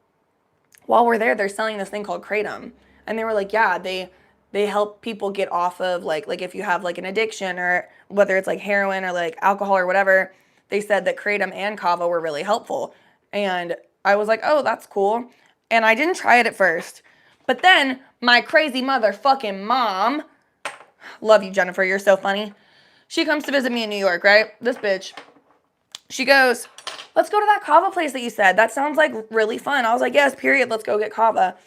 while we're there, they're selling this thing called kratom. And they were like, yeah, they help people get off of like if you have like an addiction, or whether it's like heroin or like alcohol or whatever, they said that kratom and kava were really helpful. And I was like, oh, that's cool. And I didn't try it at first. But then my crazy motherfucking mom, love you, Jennifer, you're so funny. She comes to visit me in New York, right? This bitch. She goes, let's go to that kava place that you said. That sounds like really fun. I was like, yes, period. Let's go get kava.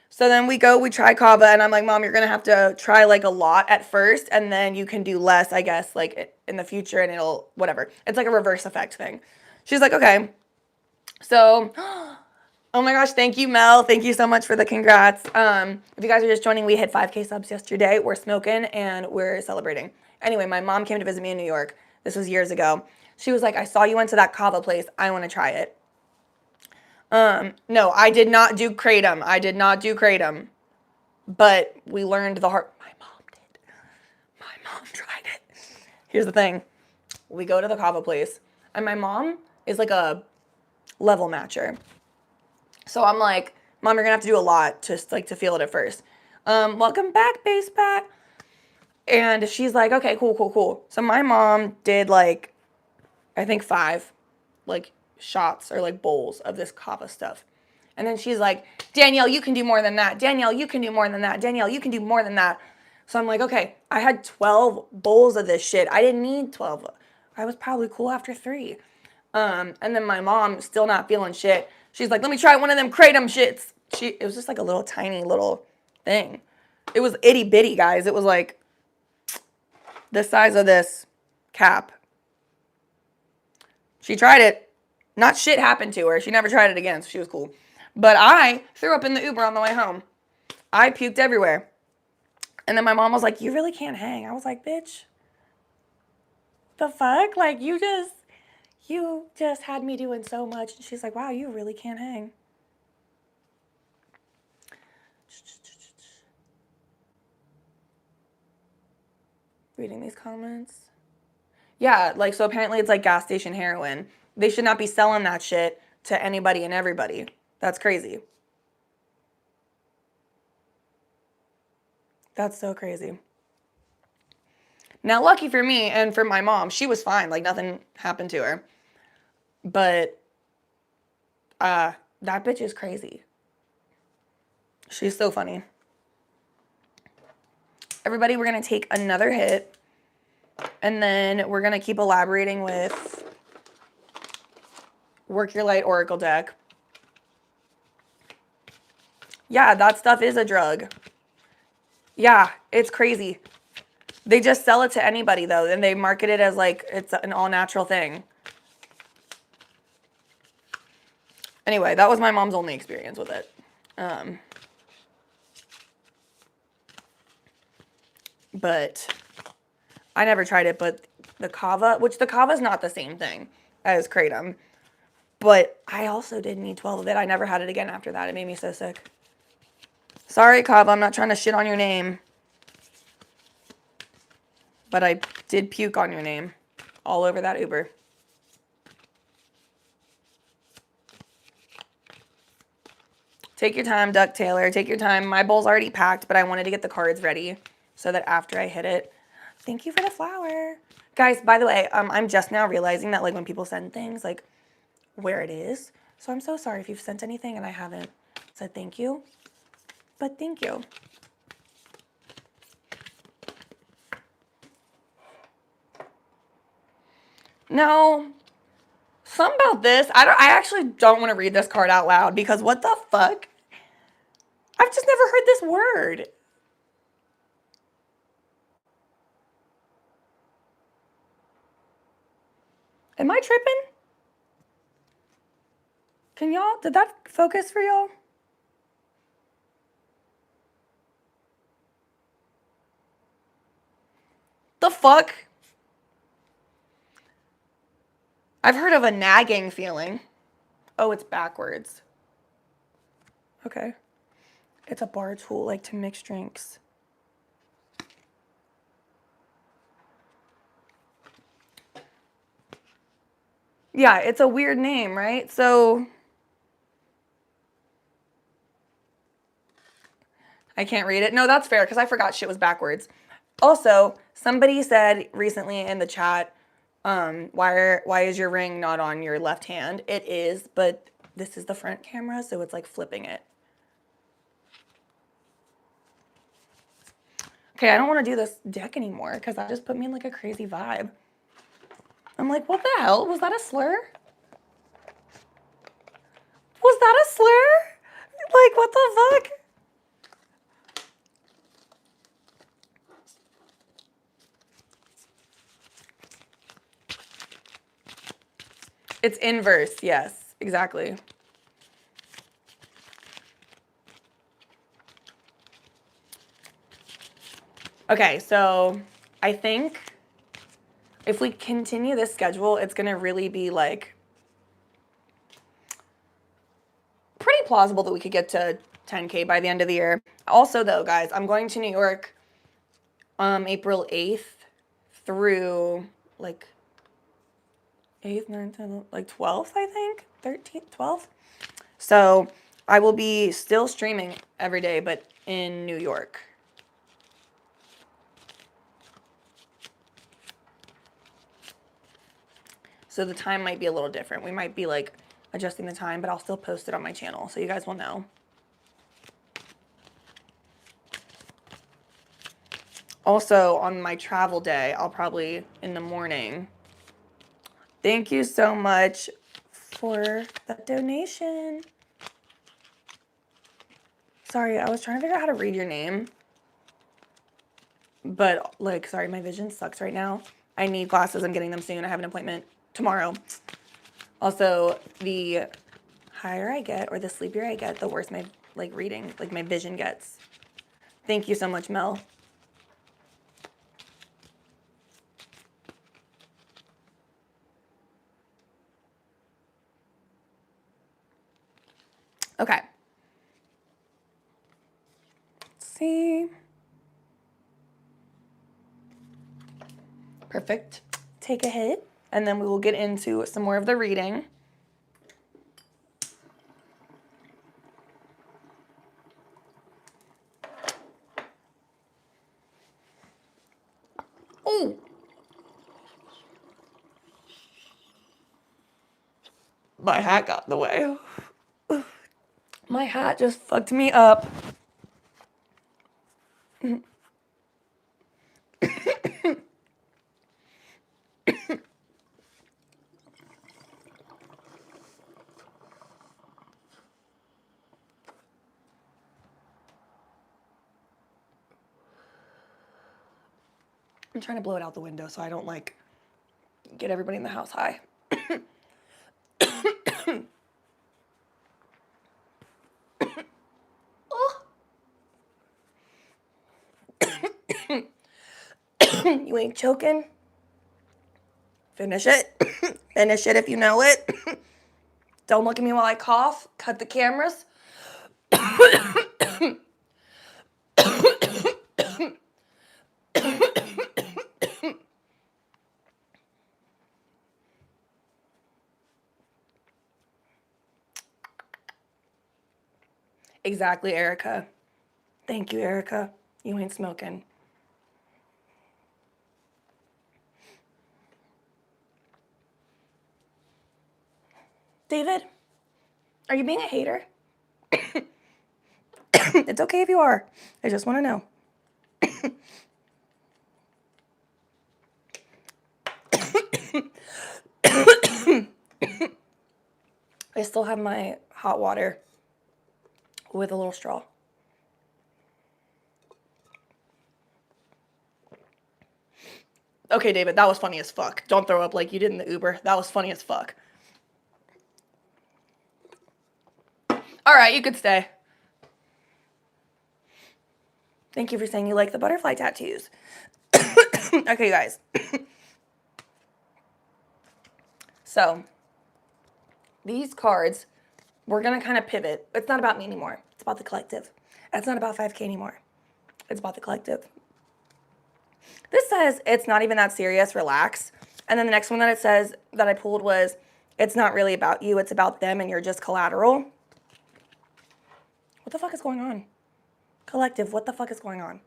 So then we try kava, and I'm like, Mom, you're going to have to try like a lot at first, and then you can do less, I guess, like in the future, and it'll, whatever. It's like a reverse effect thing. She's like, okay. So, oh my gosh, thank you, Mel. Thank you so much for the congrats. If you guys are just joining, we hit 5K subs yesterday. We're smoking, and we're celebrating. Anyway, my mom came to visit me in New York. This was years ago. She was like, I saw you went to that kava place. I want to try it. No, I did not do kratom. I did not do kratom. But we learned the hard. My mom did. My mom tried it. Here's the thing. We go to the kava place, and my mom is like a level matcher. So I'm like, Mom, you're gonna have to do a lot just like to feel it at first. Welcome back, Base Pat. And she's like, okay, cool. So my mom did like, I think 5 like shots or like bowls of this kava stuff. And then she's like, Danielle, you can do more than that. Danielle, you can do more than that. Danielle, you can do more than that. So I'm like, okay, I had 12 bowls of this shit. I didn't need 12. I was probably cool after 3. And then my mom, still not feeling shit. She's like, let me try one of them kratom shits. It was just like a little tiny little thing. It was itty bitty, guys. It was like the size of this cap. She tried it. Not shit happened to her. She never tried it again, so she was cool. But I threw up in the Uber on the way home. I puked everywhere. And then my mom was like, you really can't hang. I was like, bitch, the fuck? Like, you just had me doing so much. And she's like, wow, you really can't hang. Reading these comments. Yeah, like, so apparently it's like gas station heroin. They should not be selling that shit to anybody and everybody. That's crazy. That's so crazy. Now, lucky for me and for my mom, she was fine. Like, nothing happened to her. But that bitch is crazy. She's so funny. Everybody, we're going to take another hit. And then we're going to keep elaborating with Work Your Light Oracle deck. Yeah, that stuff is a drug. Yeah, it's crazy. They just sell it to anybody, though, and they market it as like it's an all-natural thing. Anyway, that was my mom's only experience with it. But I never tried it, but the kava, which the kava is not the same thing as kratom, but I also did need 12 of it. I never had it again after that. It made me so sick. Sorry, kava, I'm not trying to shit on your name. But I did puke on your name all over that Uber. Take your time, Duck Taylor. Take your time. My bowl's already packed, but I wanted to get the cards ready so that after I hit it. Thank you for the flower. Guys, by the way, I'm just now realizing that like when people send things, like where it is. So I'm so sorry if you've sent anything and I haven't said thank you. But thank you. No. Something about this. I actually don't want to read this card out loud because what the fuck? I've just never heard this word. Am I tripping? Can y'all, did that focus for y'all? The fuck? I've heard of a nagging feeling. Oh, it's backwards. Okay. It's a bar tool, like to mix drinks. Yeah, it's a weird name, right? So I can't read it. No, that's fair because I forgot shit was backwards. Also, somebody said recently in the chat, why is your ring not on your left hand? It is, but this is the front camera, so it's like flipping it. Okay, I don't want to do this deck anymore because that just put me in like a crazy vibe. I'm like, what the hell? Was that a slur? Was that a slur? Like, what the fuck? It's inverse, yes, exactly. Okay, so I think if we continue this schedule, it's gonna really be like pretty plausible that we could get to 10K by the end of the year. Also though, guys, I'm going to New York April 8th through like 8th, 9th, 10th, like 12th, I think, 13th, 12th. So I will be still streaming every day, but in New York. So the time might be a little different. We might be like adjusting the time, but I'll still post it on my channel so you guys will know. Also, on my travel day, I'll probably in the morning. Thank you so much for the donation. Sorry, I was trying to figure out how to read your name. But like, sorry, my vision sucks right now. I need glasses. I'm getting them soon. I have an appointment tomorrow. Also, the higher I get or the sleepier I get, the worse my like reading, like my vision gets. Thank you so much, Mel. Okay. Let's see. Perfect. Take a hit, and then we will get into some more of the reading. Oh! My hat got in the way. My hat just fucked me up. I'm trying to blow it out the window so I don't like get everybody in the house high. You ain't choking? Finish it. Finish it if you know it. Don't look at me while I cough. Cut the cameras. Exactly, Erica. Thank you, Erica. You ain't smoking. David, are you being a hater? It's okay if you are. I just want to know. I still have my hot water with a little straw. Okay, David, that was funny as fuck. Don't throw up like you did in the Uber. That was funny as fuck. All right, you could stay. Thank you for saying you like the butterfly tattoos. Okay, guys. So, these cards, we're going to kind of pivot. It's not about me anymore. It's about the collective. It's not about 5K anymore. It's about the collective. This says, it's not even that serious, relax. And then the next one that it says, that I pulled was, it's not really about you, it's about them and you're just collateral. What the fuck is going on? Collective, what the fuck is going on?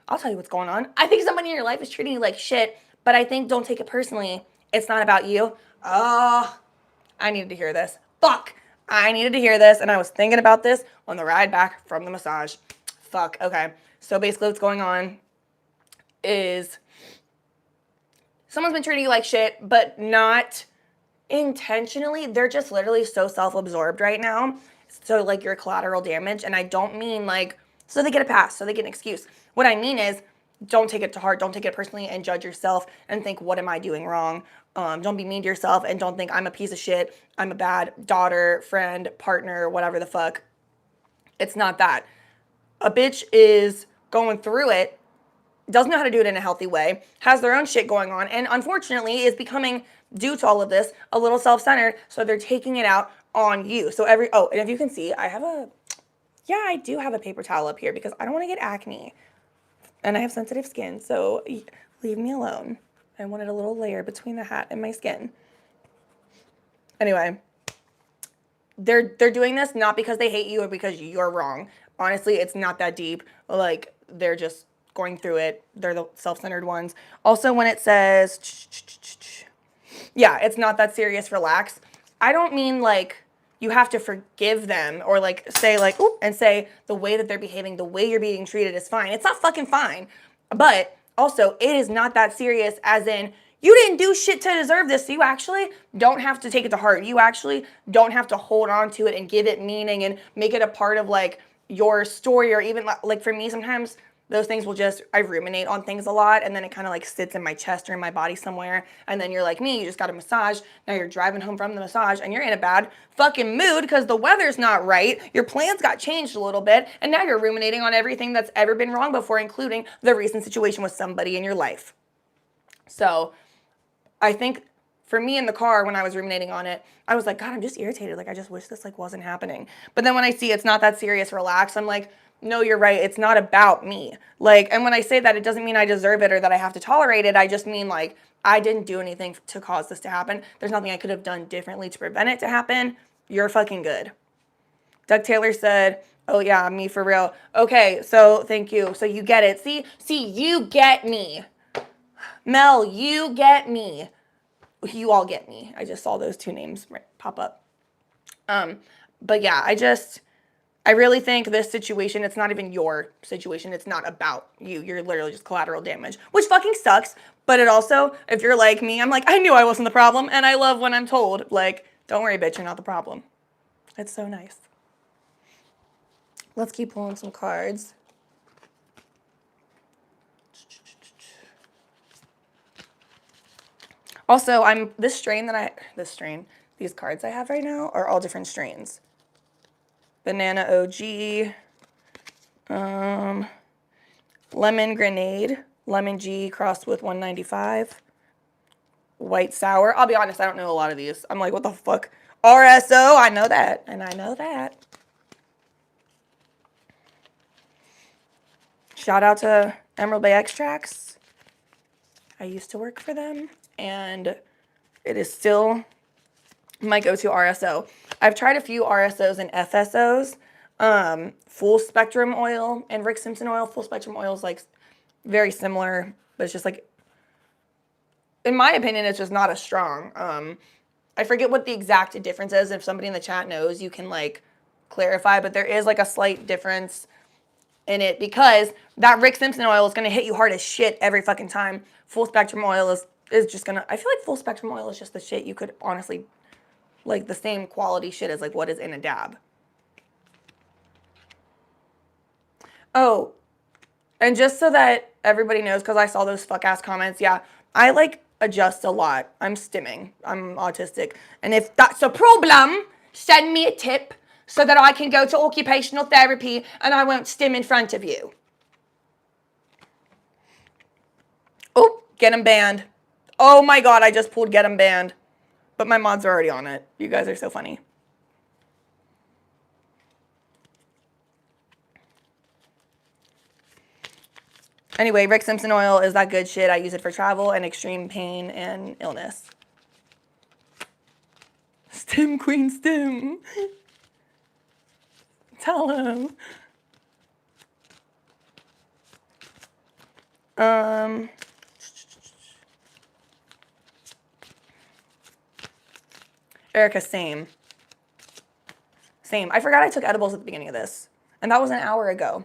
I'll tell you what's going on. I think somebody in your life is treating you like shit, but I think don't take it personally. It's not about you. Oh, I needed to hear this. Fuck. I needed to hear this, and I was thinking about this on the ride back from the massage. Fuck. Okay. So basically what's going on is someone's been treating you like shit, but not intentionally. They're just literally so self-absorbed right now. So like you're collateral damage, and I don't mean like, so they get a pass, so they get an excuse. What I mean is, don't take it to heart, don't take it personally and judge yourself and think, what am I doing wrong? Don't be mean to yourself and don't think I'm a piece of shit, I'm a bad daughter, friend, partner, whatever the fuck. It's not that. A bitch is going through it, doesn't know how to do it in a healthy way, has their own shit going on, and unfortunately is becoming, due to all of this, a little self-centered, so they're taking it out on you. So and if you can see, I do have a paper towel up here because I don't want to get acne. And I have sensitive skin, so leave me alone. I wanted a little layer between the hat and my skin. Anyway, they're doing this not because they hate you or because you're wrong. Honestly, it's not that deep. Like, they're just going through it. They're the self-centered ones. Also, when it says, yeah, it's not that serious, relax. I don't mean like you have to forgive them or like say like, oop, and say the way that they're behaving, the way you're being treated is fine. It's not fucking fine. But also, it is not that serious as in, you didn't do shit to deserve this. So you actually don't have to take it to heart. You actually don't have to hold on to it and give it meaning and make it a part of like your story, or even like for me, sometimes those things will I ruminate on things a lot, and then it kind of like sits in my chest or in my body somewhere, and then you're like me, you just got a massage, now you're driving home from the massage, and you're in a bad fucking mood because the weather's not right, your plans got changed a little bit, and now you're ruminating on everything that's ever been wrong before, including the recent situation with somebody in your life. So, I think for me in the car when I was ruminating on it, I was like, God, I'm just irritated, like I just wish this like wasn't happening. But then when I see it's not that serious, relax, I'm like, no, you're right. It's not about me. Like, and when I say that, it doesn't mean I deserve it or that I have to tolerate it. I just mean like, I didn't do anything to cause this to happen. There's nothing I could have done differently to prevent it to happen. You're fucking good. Doug Taylor said, oh yeah, me for real. Okay, so thank you. So you get it. See, you get me. Mel, you get me. You all get me. I just saw those two names pop up. But yeah, I really think this situation, it's not even your situation. It's not about you. You're literally just collateral damage, which fucking sucks. But it also, if you're like me, I'm like, I knew I wasn't the problem. And I love when I'm told, like, don't worry, bitch, you're not the problem. It's so nice. Let's keep pulling some cards. Also, these cards I have right now are all different strains. Banana OG, Lemon Grenade, Lemon G crossed with 195, White Sour. I'll be honest, I don't know a lot of these. I'm like, what the fuck? RSO, I know that, and I know that. Shout out to Emerald Bay Extracts. I used to work for them, and it is still my go-to RSO. I've tried a few RSOs and FSOs. Full spectrum oil and Rick Simpson oil. Full spectrum oil is like very similar, but it's just like, in my opinion, it's just not as strong. I forget what the exact difference is. If somebody in the chat knows, you can like clarify, but there is like a slight difference in it because that Rick Simpson oil is going to hit you hard as shit every fucking time. Full spectrum oil is just going to, I feel like full spectrum oil is just the shit you could honestly, like the same quality shit as like what is in a dab. Oh, and just so that everybody knows because I saw those fuck ass comments. Yeah, I like adjust a lot. I'm stimming. I'm autistic. And if that's a problem, send me a tip so that I can go to occupational therapy and I won't stim in front of you. Oh, get him banned. Oh my God, I just pulled get him banned. But my mods are already on it. You guys are so funny. Anyway, Rick Simpson oil is that good shit. I use it for travel and extreme pain and illness. Stim queen stim. Tell him. Erica, same. Same. I forgot I took edibles at the beginning of this. And that was an hour ago.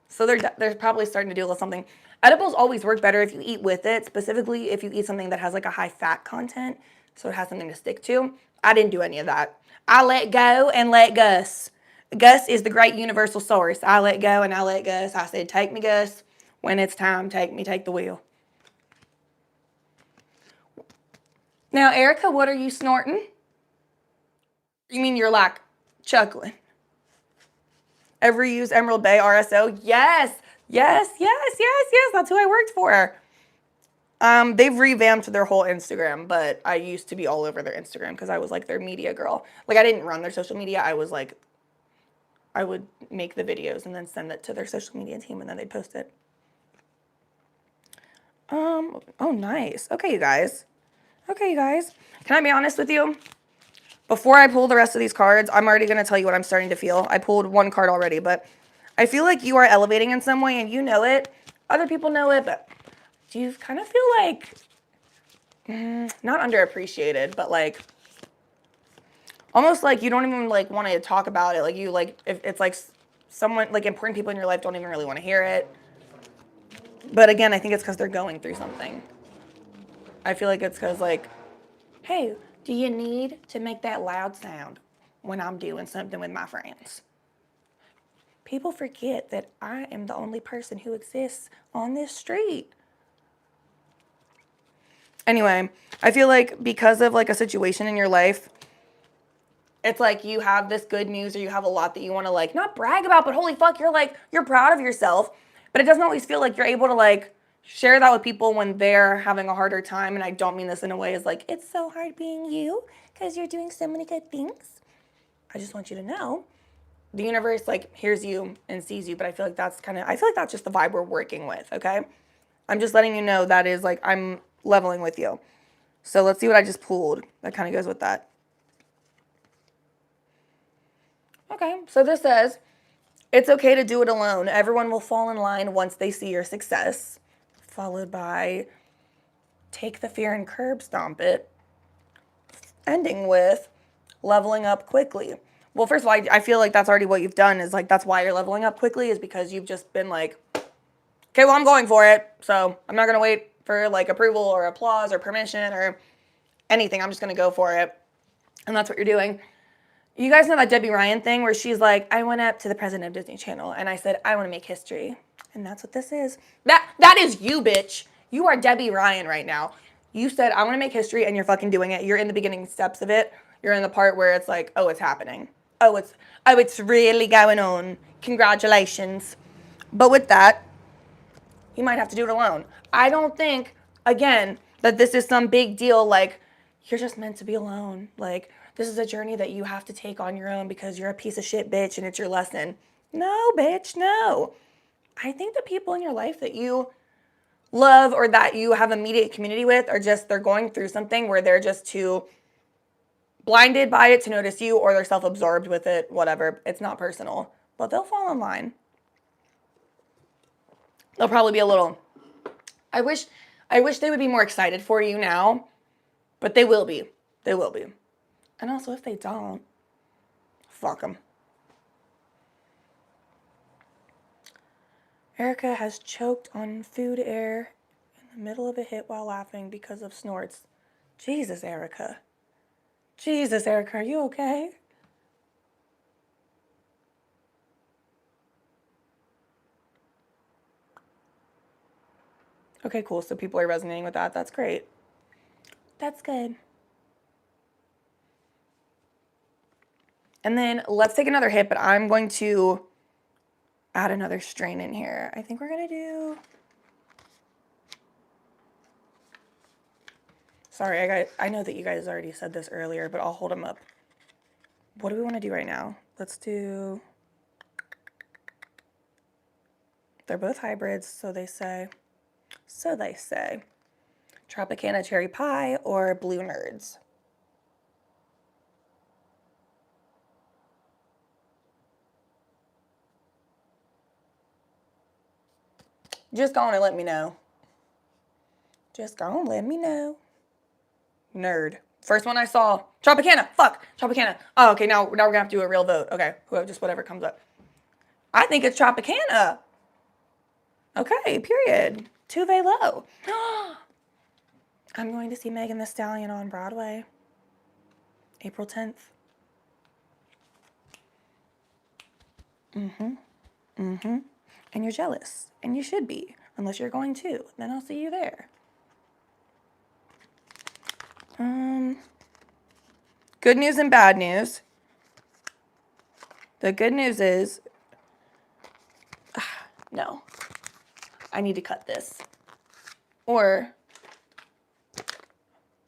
So they're probably starting to deal with something. Edibles always work better if you eat with it, specifically if you eat something that has like a high fat content, so it has something to stick to. I didn't do any of that. I let go and let Gus. Gus is the great universal source. I let go and I let Gus. I said, take me, Gus. When it's time, take me, take the wheel. Now, Erica, what are you snorting? You mean you're like chuckling? Ever use Emerald Bay RSO? Yes, yes, yes, yes, yes. That's who I worked for. They've revamped their whole Instagram, but I used to be all over their Instagram because I was like their media girl. Like I didn't run their social media. I was like, I would make the videos and then send it to their social media team and then they'd post it. Oh, nice. Okay, you guys. Okay, you guys. Can I be honest with you? Before I pull the rest of these cards, I'm already going to tell you what I'm starting to feel. I pulled one card already, but I feel like you are elevating in some way and you know it. Other people know it, but do you kind of feel like, not underappreciated, but like, almost like you don't even like want to talk about it. Like you like, if it's like someone, like important people in your life don't even really want to hear it. But again, I think it's because they're going through something. I feel like it's because like, hey, do you need to make that loud sound when I'm doing something with my friends? People forget that I am the only person who exists on this street. Anyway, I feel like because of like a situation in your life, it's like you have this good news or you have a lot that you want to like, not brag about, but holy fuck, you're proud of yourself. But it doesn't always feel like you're able to like share that with people when they're having a harder time. And I don't mean this in a way as like, it's so hard being you because you're doing so many good things. I just want you to know the universe like hears you and sees you. But I feel like that's just the vibe we're working with. Okay. I'm just letting you know that is like, I'm leveling with you. So let's see what I just pulled. That kind of goes with that. Okay. So this says, it's okay to do it alone. Everyone will fall in line once they see your success. Followed by take the fear and curb stomp it. Ending with leveling up quickly. Well, first of all, I feel like that's already what you've done is like, that's why you're leveling up quickly is because you've just been like, okay, well, I'm going for it. So I'm not going to wait for like approval or applause or permission or anything. I'm just going to go for it. And that's what you're doing. You guys know that Debbie Ryan thing where she's like, I went up to the president of Disney Channel and I said, I want to make history. And that's what this is. That is you, bitch. You are Debbie Ryan right now. You said, I want to make history and you're fucking doing it. You're in the beginning steps of it. You're in the part where it's like, oh, it's happening. Oh, it's really going on. Congratulations. But with that, you might have to do it alone. I don't think, again, that this is some big deal like, you're just meant to be alone. Like, this is a journey that you have to take on your own because you're a piece of shit bitch and it's your lesson. No, bitch, no. I think the people in your life that you love or that you have immediate community with are just, they're going through something where they're just too blinded by it to notice you or they're self-absorbed with it, whatever. It's not personal, but they'll fall in line. They'll probably be a little, I wish they would be more excited for you now, but they will be. They will be. And also, if they don't, fuck them. Erica has choked on food air in the middle of a hit while laughing because of snorts. Jesus, Erica. Jesus, Erica, are you okay? Okay, cool. So people are resonating with that. That's great. That's good. And then let's take another hit, but I'm going to add another strain in here. I think we're going to do... Sorry, I know that you guys already said this earlier, but I'll hold them up. What do we want to do right now? Let's do... They're both hybrids, so they say. So they say. Tropicana Cherry Pie or Blue Nerds. Just go on and let me know. Just go on and let me know. Nerd. First one I saw. Tropicana. Fuck. Tropicana. Oh, okay. Now we're going to have to do a real vote. Okay. Just whatever comes up. I think it's Tropicana. Okay. Period. Tuve Low. I'm going to see Megan Thee Stallion on Broadway. April 10th. And you're jealous. And you should be. Unless you're going to. Then I'll see you there. Good news and bad news. The good news is... no. I need to cut this. Or...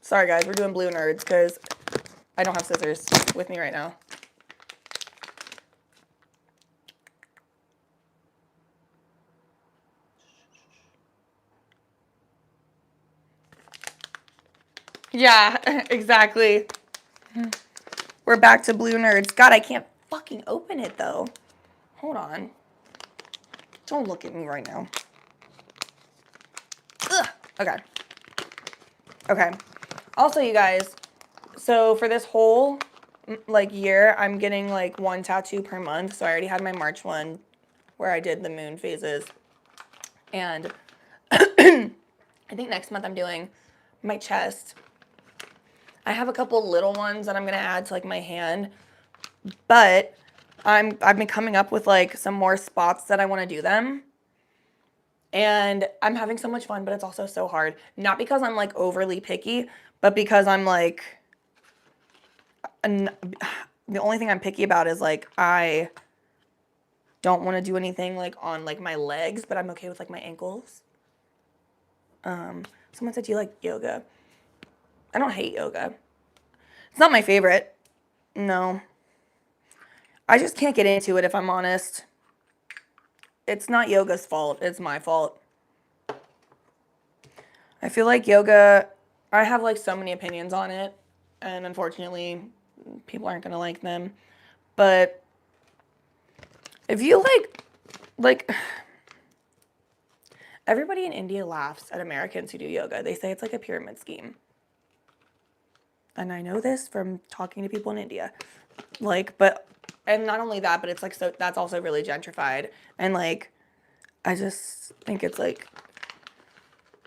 Sorry, guys. We're doing Blue Nerds because I don't have scissors with me right now. Yeah, exactly. We're back to Blue Nerds. God, I can't fucking open it, though. Hold on. Don't look at me right now. Ugh. Okay. Okay. Also, you guys, so for this whole, year, I'm getting, 1 tattoo per month. So I already had my March one where I did the moon phases. And I think next month I'm doing my chest. I have a couple little ones that I'm going to add to, my hand. But I've been coming up with, some more spots that I want to do them. And I'm having so much fun, but it's also so hard. Not because I'm, overly picky, but because I'm, the only thing I'm picky about is, I don't want to do anything, on, my legs, but I'm okay with, my ankles. Someone said, do you like yoga? I don't hate yoga. It's not my favorite. No. I just can't get into it, if I'm honest. It's not yoga's fault. It's my fault. I feel like yoga, I have, so many opinions on it. And unfortunately, people aren't going to like them. But if you, everybody in India laughs at Americans who do yoga. They say it's like a pyramid scheme. And I know this from talking to people in India. And not only that, but it's so that's also really gentrified. And I just think it's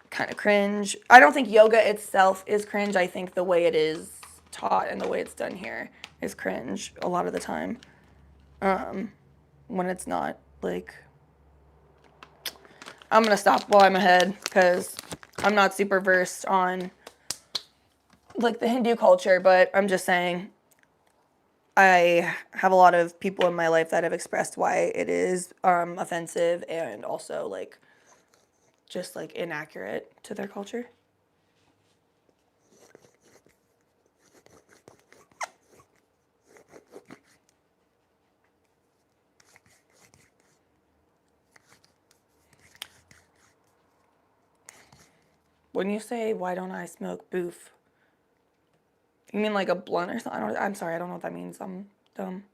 kind of cringe. I don't think yoga itself is cringe. I think the way it is taught and the way it's done here is cringe a lot of the time. When it's not I'm gonna stop while I'm ahead because I'm not super versed on the Hindu culture, but I'm just saying I have a lot of people in my life that have expressed why it is offensive and also just inaccurate to their culture. When you say, why don't I smoke boof? You mean a blunt or something? I'm sorry, I don't know what that means. I'm dumb.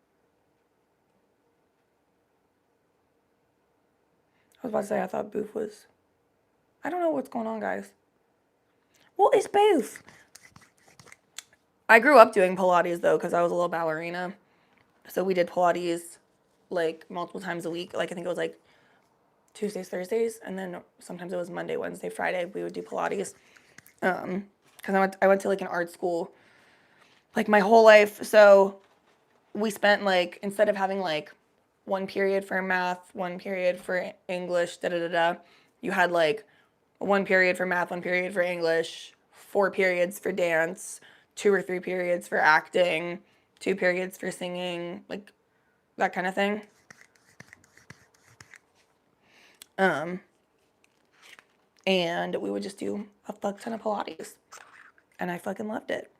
I was about to say, I thought boof was... I don't know what's going on, guys. What is boof? I grew up doing Pilates, though, because I was a little ballerina. So we did Pilates, multiple times a week. I think it was, Tuesdays, Thursdays, and then sometimes it was Monday, Wednesday, Friday. We would do Pilates. Because I went to, an art school, my whole life. So we spent, instead of having, one period for math, one period for English, you had, 1 period for math, 1 period for English, 4 periods for dance, 2 or 3 periods for acting, 2 periods for singing, like that kind of thing. And we would just do a fuck ton of Pilates. And I fucking loved it.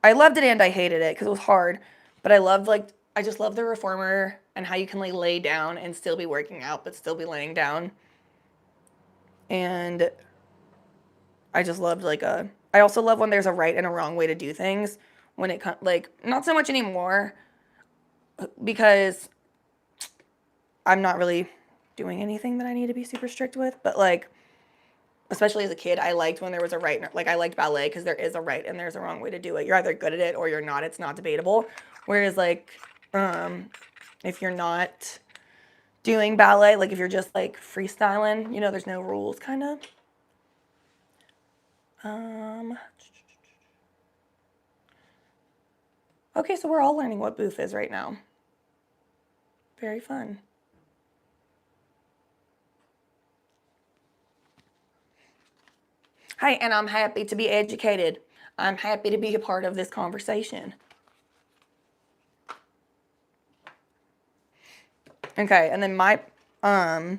I loved it and I hated it because it was hard. But I loved, like, I just love the reformer and how you can, like, lay down and still be working out but still be laying down. And I just loved, like, I also love when there's a right and a wrong way to do things. When it comes, like, not so much anymore because I'm not really doing anything that I need to be super strict with. But, like, especially as a kid, I liked when there was a right, like I liked ballet because there is a right and there's a wrong way to do it. You're either good at it or you're not. It's not debatable. Whereas like, if you're not doing ballet, like if you're just like freestyling, you know, there's no rules kind of. Okay, so we're all learning what booth is right now. Very fun. Hey, and I'm happy to be educated. I'm happy to be a part of this conversation. Okay, and then my, oh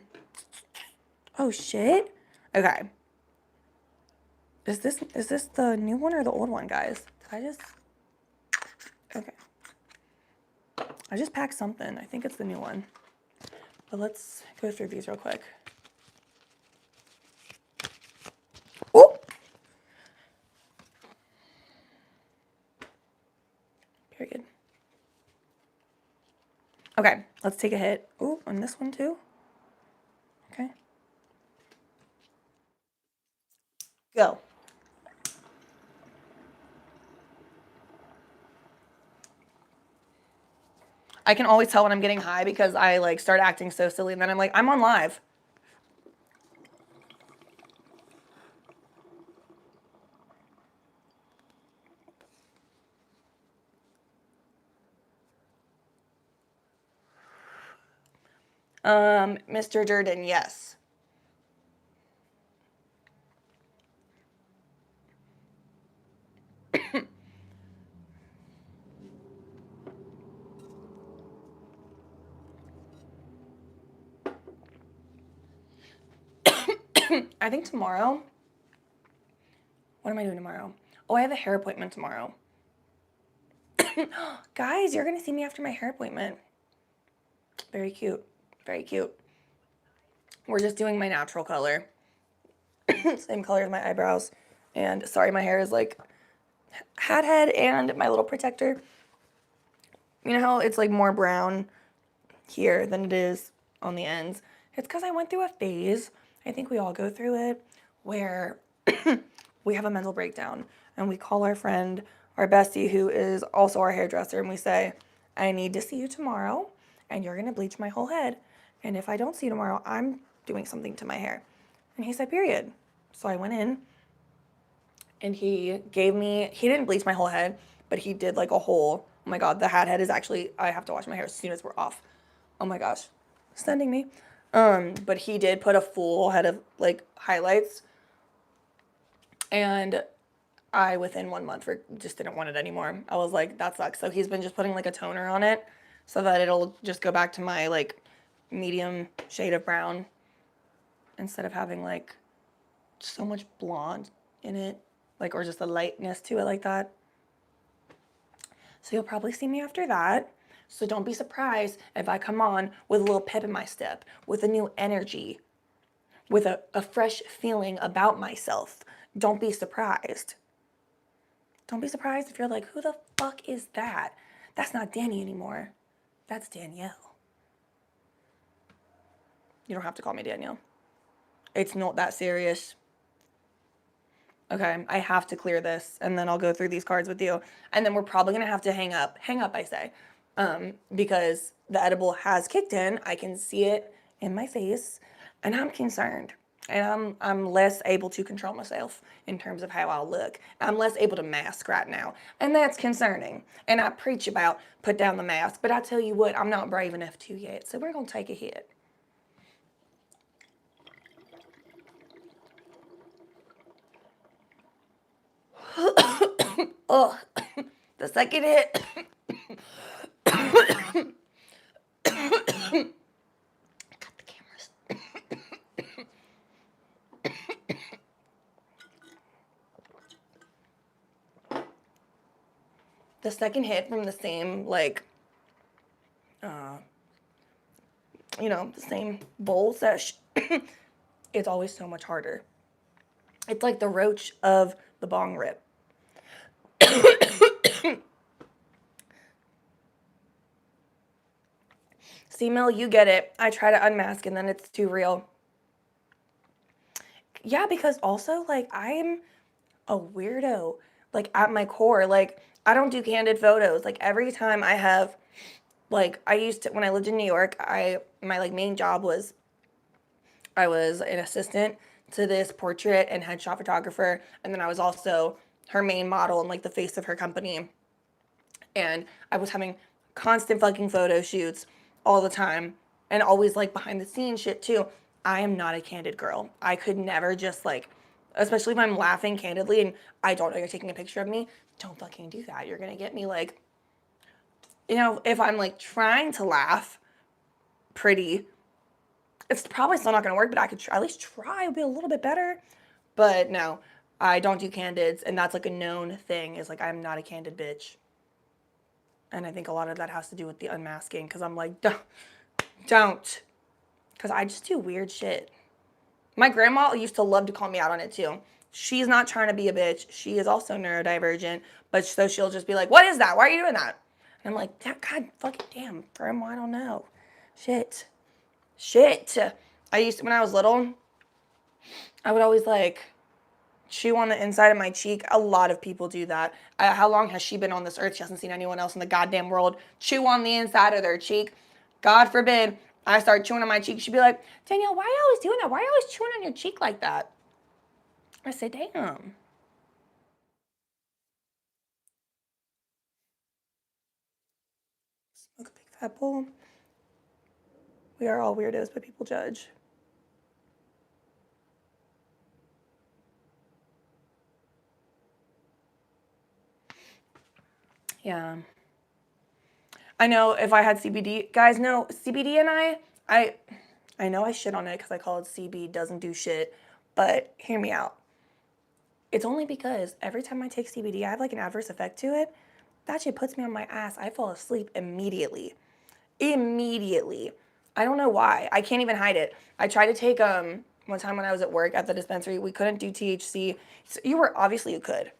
shit. Okay. Is this the new one or the old one, guys? Okay. I just packed something. I think it's the new one. But let's go through these real quick. Oh! Period. Okay, let's take a hit. Oh, and this one too. Okay. Go. I can always tell when I'm getting high because I like start acting so silly and then I'm like, I'm on live. Mr. Durden, yes. I think tomorrow. What am I doing tomorrow? Oh, I have a hair appointment tomorrow. Guys, you're going to see me after my hair appointment. Very cute. Very cute. We're just doing my natural color. Same color as my eyebrows. And sorry, my hair is like hat head and my little protector. You know how it's like more brown here than it is on the ends? It's because I went through a phase, I think we all go through it, where we have a mental breakdown and we call our friend, our bestie, who is also our hairdresser, and we say, I need to see you tomorrow and you're going to bleach my whole head. And if I don't see you tomorrow, I'm doing something to my hair. And he said, period. So I went in and he didn't bleach my whole head, but he did like a whole, oh my God, the hat head is actually, I have to wash my hair as soon as we're off. Oh my gosh, sending me. But he did put a full head of like highlights, and I, within 1 month, just didn't want it anymore. I was like, that sucks. So he's been just putting like a toner on it so that it'll just go back to my like medium shade of brown instead of having like so much blonde in it, like, or just a lightness to it like that. So you'll probably see me after that. So don't be surprised if I come on with a little pep in my step, with a new energy, with a fresh feeling about myself. Don't be surprised. Don't be surprised if you're like, who the fuck is that? That's not Danny anymore. That's Danielle. You don't have to call me Danielle. It's not that serious. Okay, I have to clear this, and then I'll go through these cards with you. And then we're probably going to have to hang up, I say, because the edible has kicked in. I can see it in my face, and I'm concerned. And I'm less able to control myself in terms of how I'll look. I'm less able to mask right now, and that's concerning. And I preach about put down the mask, but I tell you what, I'm not brave enough to yet, so we're going to take a hit. Oh, the second hit. Cut the cameras. The second hit from the same, like, the same bowl sesh, it's always so much harder. It's like the roach of the bong rip. See, Mel, you get it. I try to unmask and then it's too real. Yeah, because also, like, I'm a weirdo, like, at my core. Like, I don't do candid photos. Like, every time I have, like, I used to, when I lived in New York, my, like, main job was I was an assistant to this portrait and headshot photographer, and then I was also her main model and, like, the face of her company. And I was having constant fucking photo shoots all the time and always, like, behind the scenes shit too. I am not a candid girl. I could never just, like, especially if I'm laughing candidly and I don't know you're taking a picture of me, don't fucking do that. You're gonna get me, like, if I'm, like, trying to laugh pretty, it's probably still not gonna work, but I could at least try. It would be a little bit better. But no, I don't do candids, and that's, like, a known thing, is, like, I'm not a candid bitch. And I think a lot of that has to do with the unmasking, because I'm like, don't. Because I just do weird shit. My grandma used to love to call me out on it too. She's not trying to be a bitch. She is also neurodivergent. But so she'll just be like, what is that? Why are you doing that? And I'm like, God fucking damn, grandma, I don't know. Shit. When I was little, I would always, like, chew on the inside of my cheek. A lot of people do that. How long has she been on this earth? She hasn't seen anyone else in the goddamn world chew on the inside of their cheek. God forbid I start chewing on my cheek. She'd be like, Danielle, why are you always doing that? Why are you always chewing on your cheek like that? I say, damn. Smoke a big fat bowl. We are all weirdos, but people judge. Yeah. I know if I had CBD, guys know CBD and I know I shit on it because I call it CB, doesn't do shit, but hear me out. It's only because every time I take CBD, I have, like, an adverse effect to it. That shit puts me on my ass. I fall asleep immediately. Immediately. I don't know why. I can't even hide it. I tried to take one time when I was at work at the dispensary. We couldn't do THC. So you could,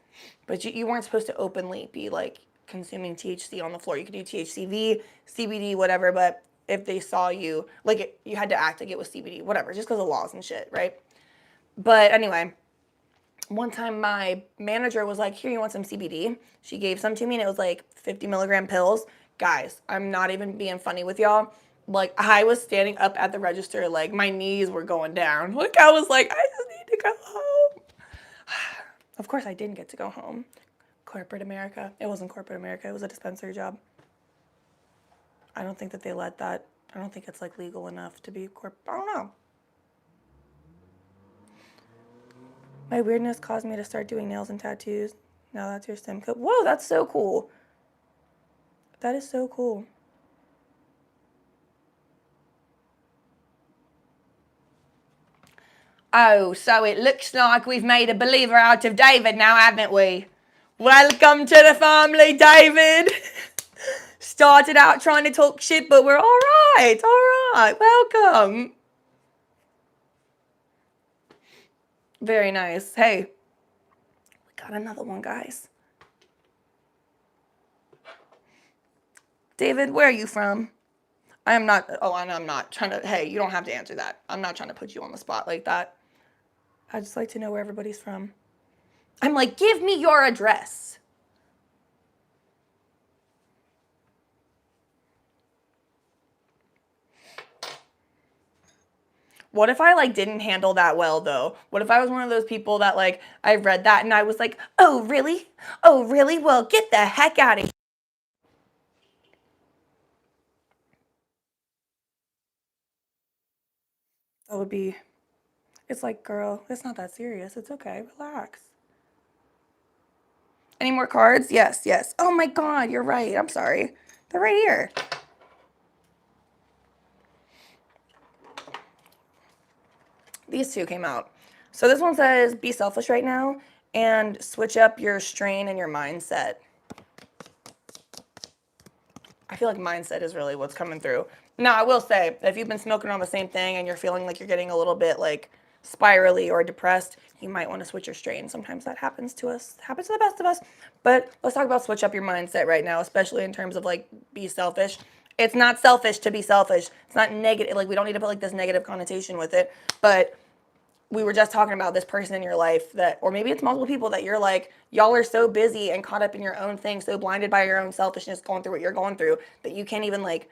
but you weren't supposed to openly be, like, consuming THC on the floor. You could do THCV, CBD, whatever, but if they saw you, like, you had to act like it was CBD, whatever, just because of laws and shit, right? But anyway, one time my manager was like, here, you want some CBD? She gave some to me and it was like 50 milligram pills. Guys, I'm not even being funny with y'all. Like, I was standing up at the register, like, my knees were going down. Like, I was like, I just need to go home. Of course, I didn't get to go home. Corporate America. It wasn't corporate America. It was a dispensary job. I don't think that they let that. I don't think it's, like, legal enough to be I don't know. My weirdness caused me to start doing nails and tattoos. Now that's your stem coat. Whoa, that's so cool. That is so cool. Oh, so it looks like we've made a believer out of David now, haven't we? Welcome to the family, David. Started out trying to talk shit, but we're all right. Welcome. Very nice. Hey, we got another one, guys. David, where are you from? I'm not trying to, hey, you don't have to answer that. I'm not trying to put you on the spot like that. I just like to know where everybody's from. I'm like, give me your address. What if I, like, didn't handle that well, though? What if I was one of those people that, like, I read that and I was like, oh, really? Oh, really? Well, get the heck out of here. That would be, it's like, girl, it's not that serious. It's okay. Relax. Any more cards? Yes, yes. Oh my God, you're right. I'm sorry. They're right here. These two came out. So this one says, be selfish right now and switch up your strain and your mindset. I feel like mindset is really what's coming through. Now, I will say, if you've been smoking on the same thing and you're feeling like you're getting a little bit like spirally or depressed, you might want to switch your strain. Sometimes that happens to us. It happens to the best of us. But let's talk about switch up your mindset right now, especially in terms of like be selfish. It's not selfish to be selfish. It's not negative. Like we don't need to put like this negative connotation with it. But we were just talking about this person in your life that, or maybe it's multiple people that you're like, y'all are so busy and caught up in your own thing, so blinded by your own selfishness, going through what you're going through, that you can't even like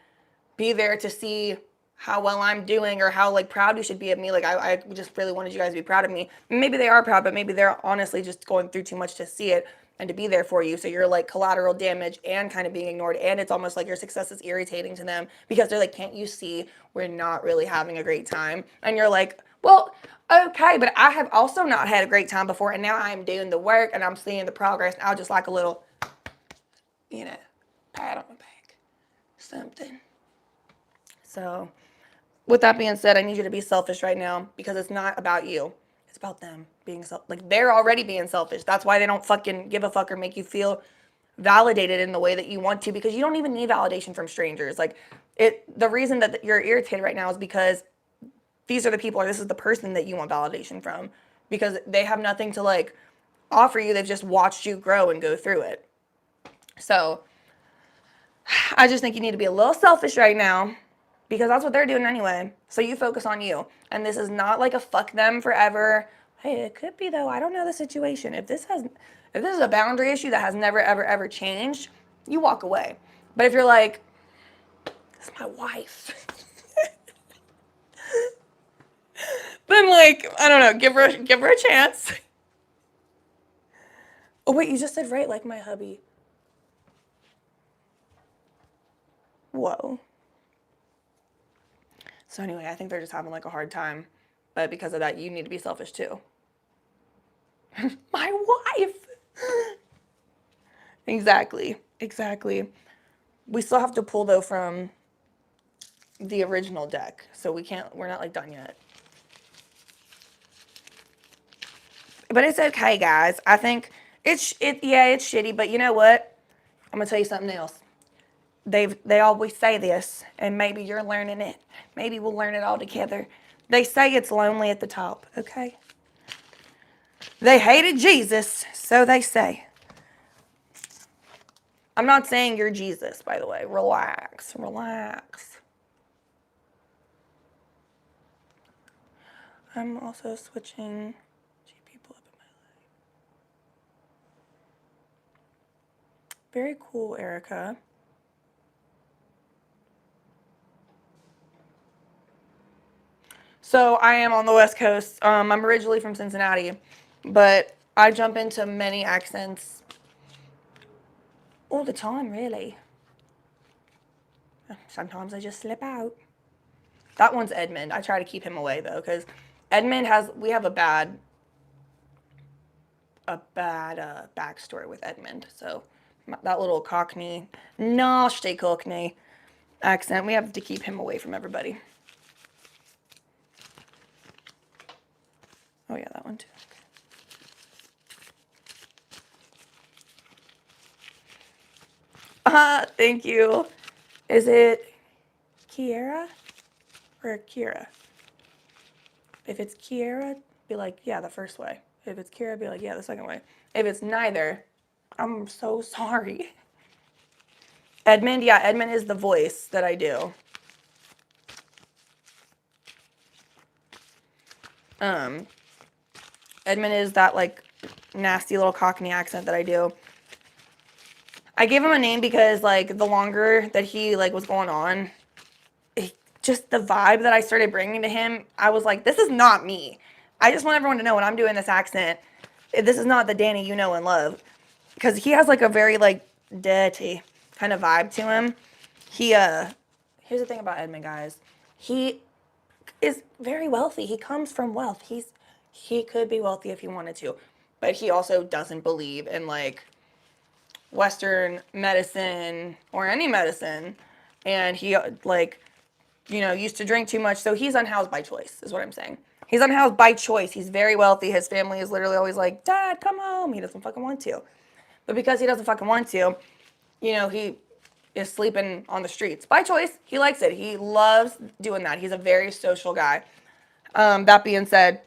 be there to see how well I'm doing or how like proud you should be of me. Like I just really wanted you guys to be proud of me. Maybe they are proud, but maybe they're honestly just going through too much to see it and to be there for you. So you're like collateral damage and kind of being ignored. And it's almost like your success is irritating to them because they're like, can't you see we're not really having a great time? And you're like, well, okay, but I have also not had a great time before. And now I'm doing the work and I'm seeing the progress. And I'll just like a little, you know, pat on the back, something. So with that being said, I need you to be selfish right now because it's not about you. It's about them being like they're already being selfish. That's why they don't fucking give a fuck or make you feel validated in the way that you want to, because you don't even need validation from strangers. Like the reason that you're irritated right now is because these are the people or this is the person that you want validation from, because they have nothing to like offer you. They've just watched you grow and go through it. So I just think you need to be a little selfish right now, because that's what they're doing anyway. So you focus on you. And this is not like a fuck them forever. Hey, it could be though. I don't know the situation. If this is a boundary issue that has never, ever, ever changed, you walk away. But if you're like, this is my wife. Then like, I don't know, give her a chance. Oh wait, you just said right like my hubby. Whoa. So anyway, I think they're just having like a hard time. But because of that, you need to be selfish too. My wife. Exactly. We still have to pull though from the original deck. So we're not like done yet. But it's okay, guys. I think it's shitty, but you know what? I'm gonna tell you something else. They always say this, and maybe you're learning it. Maybe we'll learn it all together. They say it's lonely at the top, okay? They hated Jesus, so they say. I'm not saying you're Jesus, by the way. Relax. I'm also switching people up in my life. Very cool, Erica. So I am on the West Coast. I'm originally from Cincinnati, but I jump into many accents all the time, really. Sometimes I just slip out. That one's Edmund. I try to keep him away though, because Edmund we have a bad backstory with Edmund. So that little Cockney, nasty Cockney accent, we have to keep him away from everybody. Oh yeah, that one too. Thank you. Is it Kiera or Kira? If it's Kiera, be like, yeah, the first way. If it's Kira, be like, yeah, the second way. If it's neither, I'm so sorry. Edmund, yeah, Edmund is the voice that I do. Edmund is that like nasty little Cockney accent that I do. I gave him a name because like the longer that he like was going on, just the vibe that I started bringing to him, I was like, this is not me. I just want everyone to know when I'm doing this accent, this is not the Danny you know and love. Because he has like a very like dirty kind of vibe to him. Here's the thing about Edmund, guys. He is very wealthy. He comes from wealth. He could be wealthy if he wanted to. But he also doesn't believe in like Western medicine or any medicine, and he like, used to drink too much. So he's unhoused by choice, is what I'm saying. He's unhoused by choice. He's very wealthy. His family is literally always like, Dad, come home. He doesn't fucking want to. But because he doesn't fucking want to, he is sleeping on the streets by choice. He likes it. He loves doing that. He's a very social guy. That being said,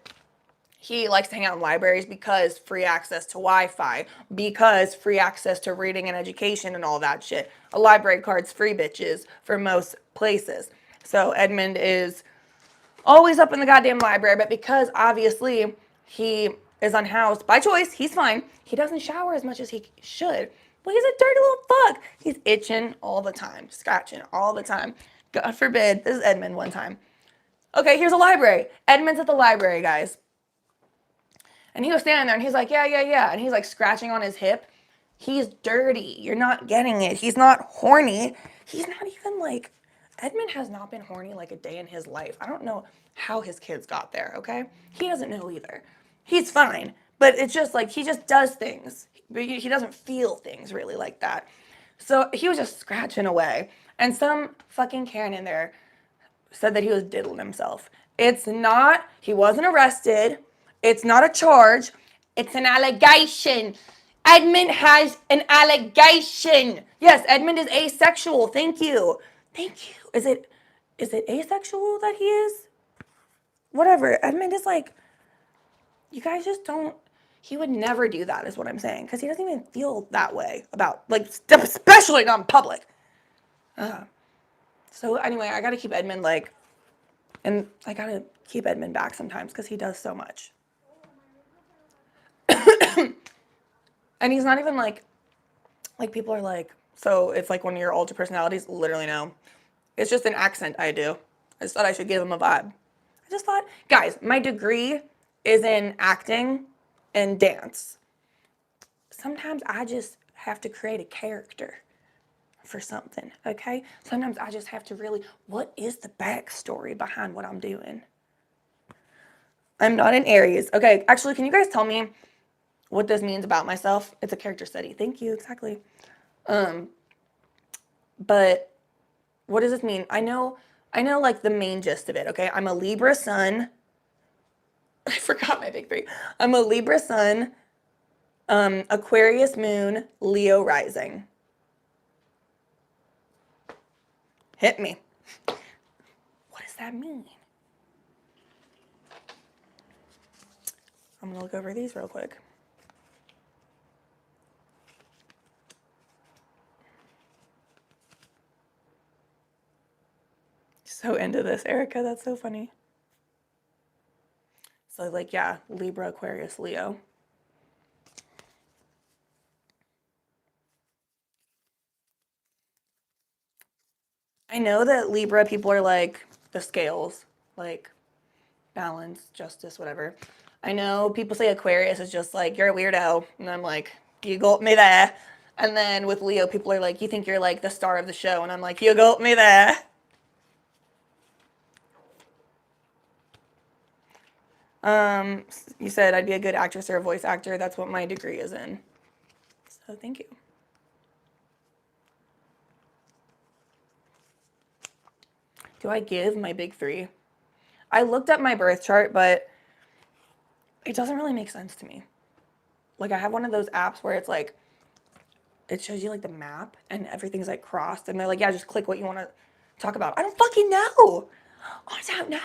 he likes to hang out in libraries because free access to Wi-Fi, because free access to reading and education and all that shit. A library card's free, bitches, for most places. So Edmund is always up in the goddamn library, but because obviously he is unhoused by choice, he's fine. He doesn't shower as much as he should. But he's a dirty little fuck. He's itching all the time, scratching all the time. God forbid. This is Edmund one time. Okay, here's a library. Edmund's at the library, guys. And he was standing there and he's like, yeah. And he's like scratching on his hip. He's dirty. You're not getting it. He's not horny. He's not even like, Edmund has not been horny like a day in his life. I don't know how his kids got there, okay? He doesn't know either. He's fine. But it's just like, he just does things. But he doesn't feel things really like that. So he was just scratching away. And some fucking Karen in there said that he was diddling himself. It's not, he wasn't arrested. It's not a charge. It's an allegation. Edmund has an allegation. Yes, Edmund is asexual. Thank you. Thank you. Is it asexual that he is? Whatever. Edmund is like, you guys just don't, he would never do that is what I'm saying. Because he doesn't even feel that way about, like, especially not in public. So anyway, I got to keep Edmund like, and I got to keep Edmund back sometimes because he does so much. And he's not even like people are like, so it's like one of your alter personalities. Literally no. It's just an accent I do. I just thought I should give him a vibe. I just thought, guys, my degree is in acting and dance. Sometimes I just have to create a character for something, okay? Sometimes I just have to really, what is the backstory behind what I'm doing? I'm not in Aries. Okay, actually, can you guys tell me what this means about myself? It's a character study. Thank you, exactly. But what does this mean? I know like the main gist of it, okay? I'm a Libra sun. I forgot my big three. I'm a Libra sun, Aquarius moon, Leo rising. Hit me. What does that mean? I'm gonna look over these real quick. So into this, Erica. That's so funny. So like, yeah, Libra, Aquarius, Leo. I know that Libra people are like the scales, like balance, justice, whatever. I know people say Aquarius is just like, you're a weirdo. And I'm like, you got me there. And then with Leo, people are like, you think you're like the star of the show. And I'm like, you got me there. You said I'd be a good actress or a voice actor. That's what my degree is in. So thank you. Do I give my big three? I looked at my birth chart, but it doesn't really make sense to me. Like I have one of those apps where it's like, it shows you like the map and everything's like crossed and they're like, yeah, just click what you want to talk about. I don't fucking know. I don't know.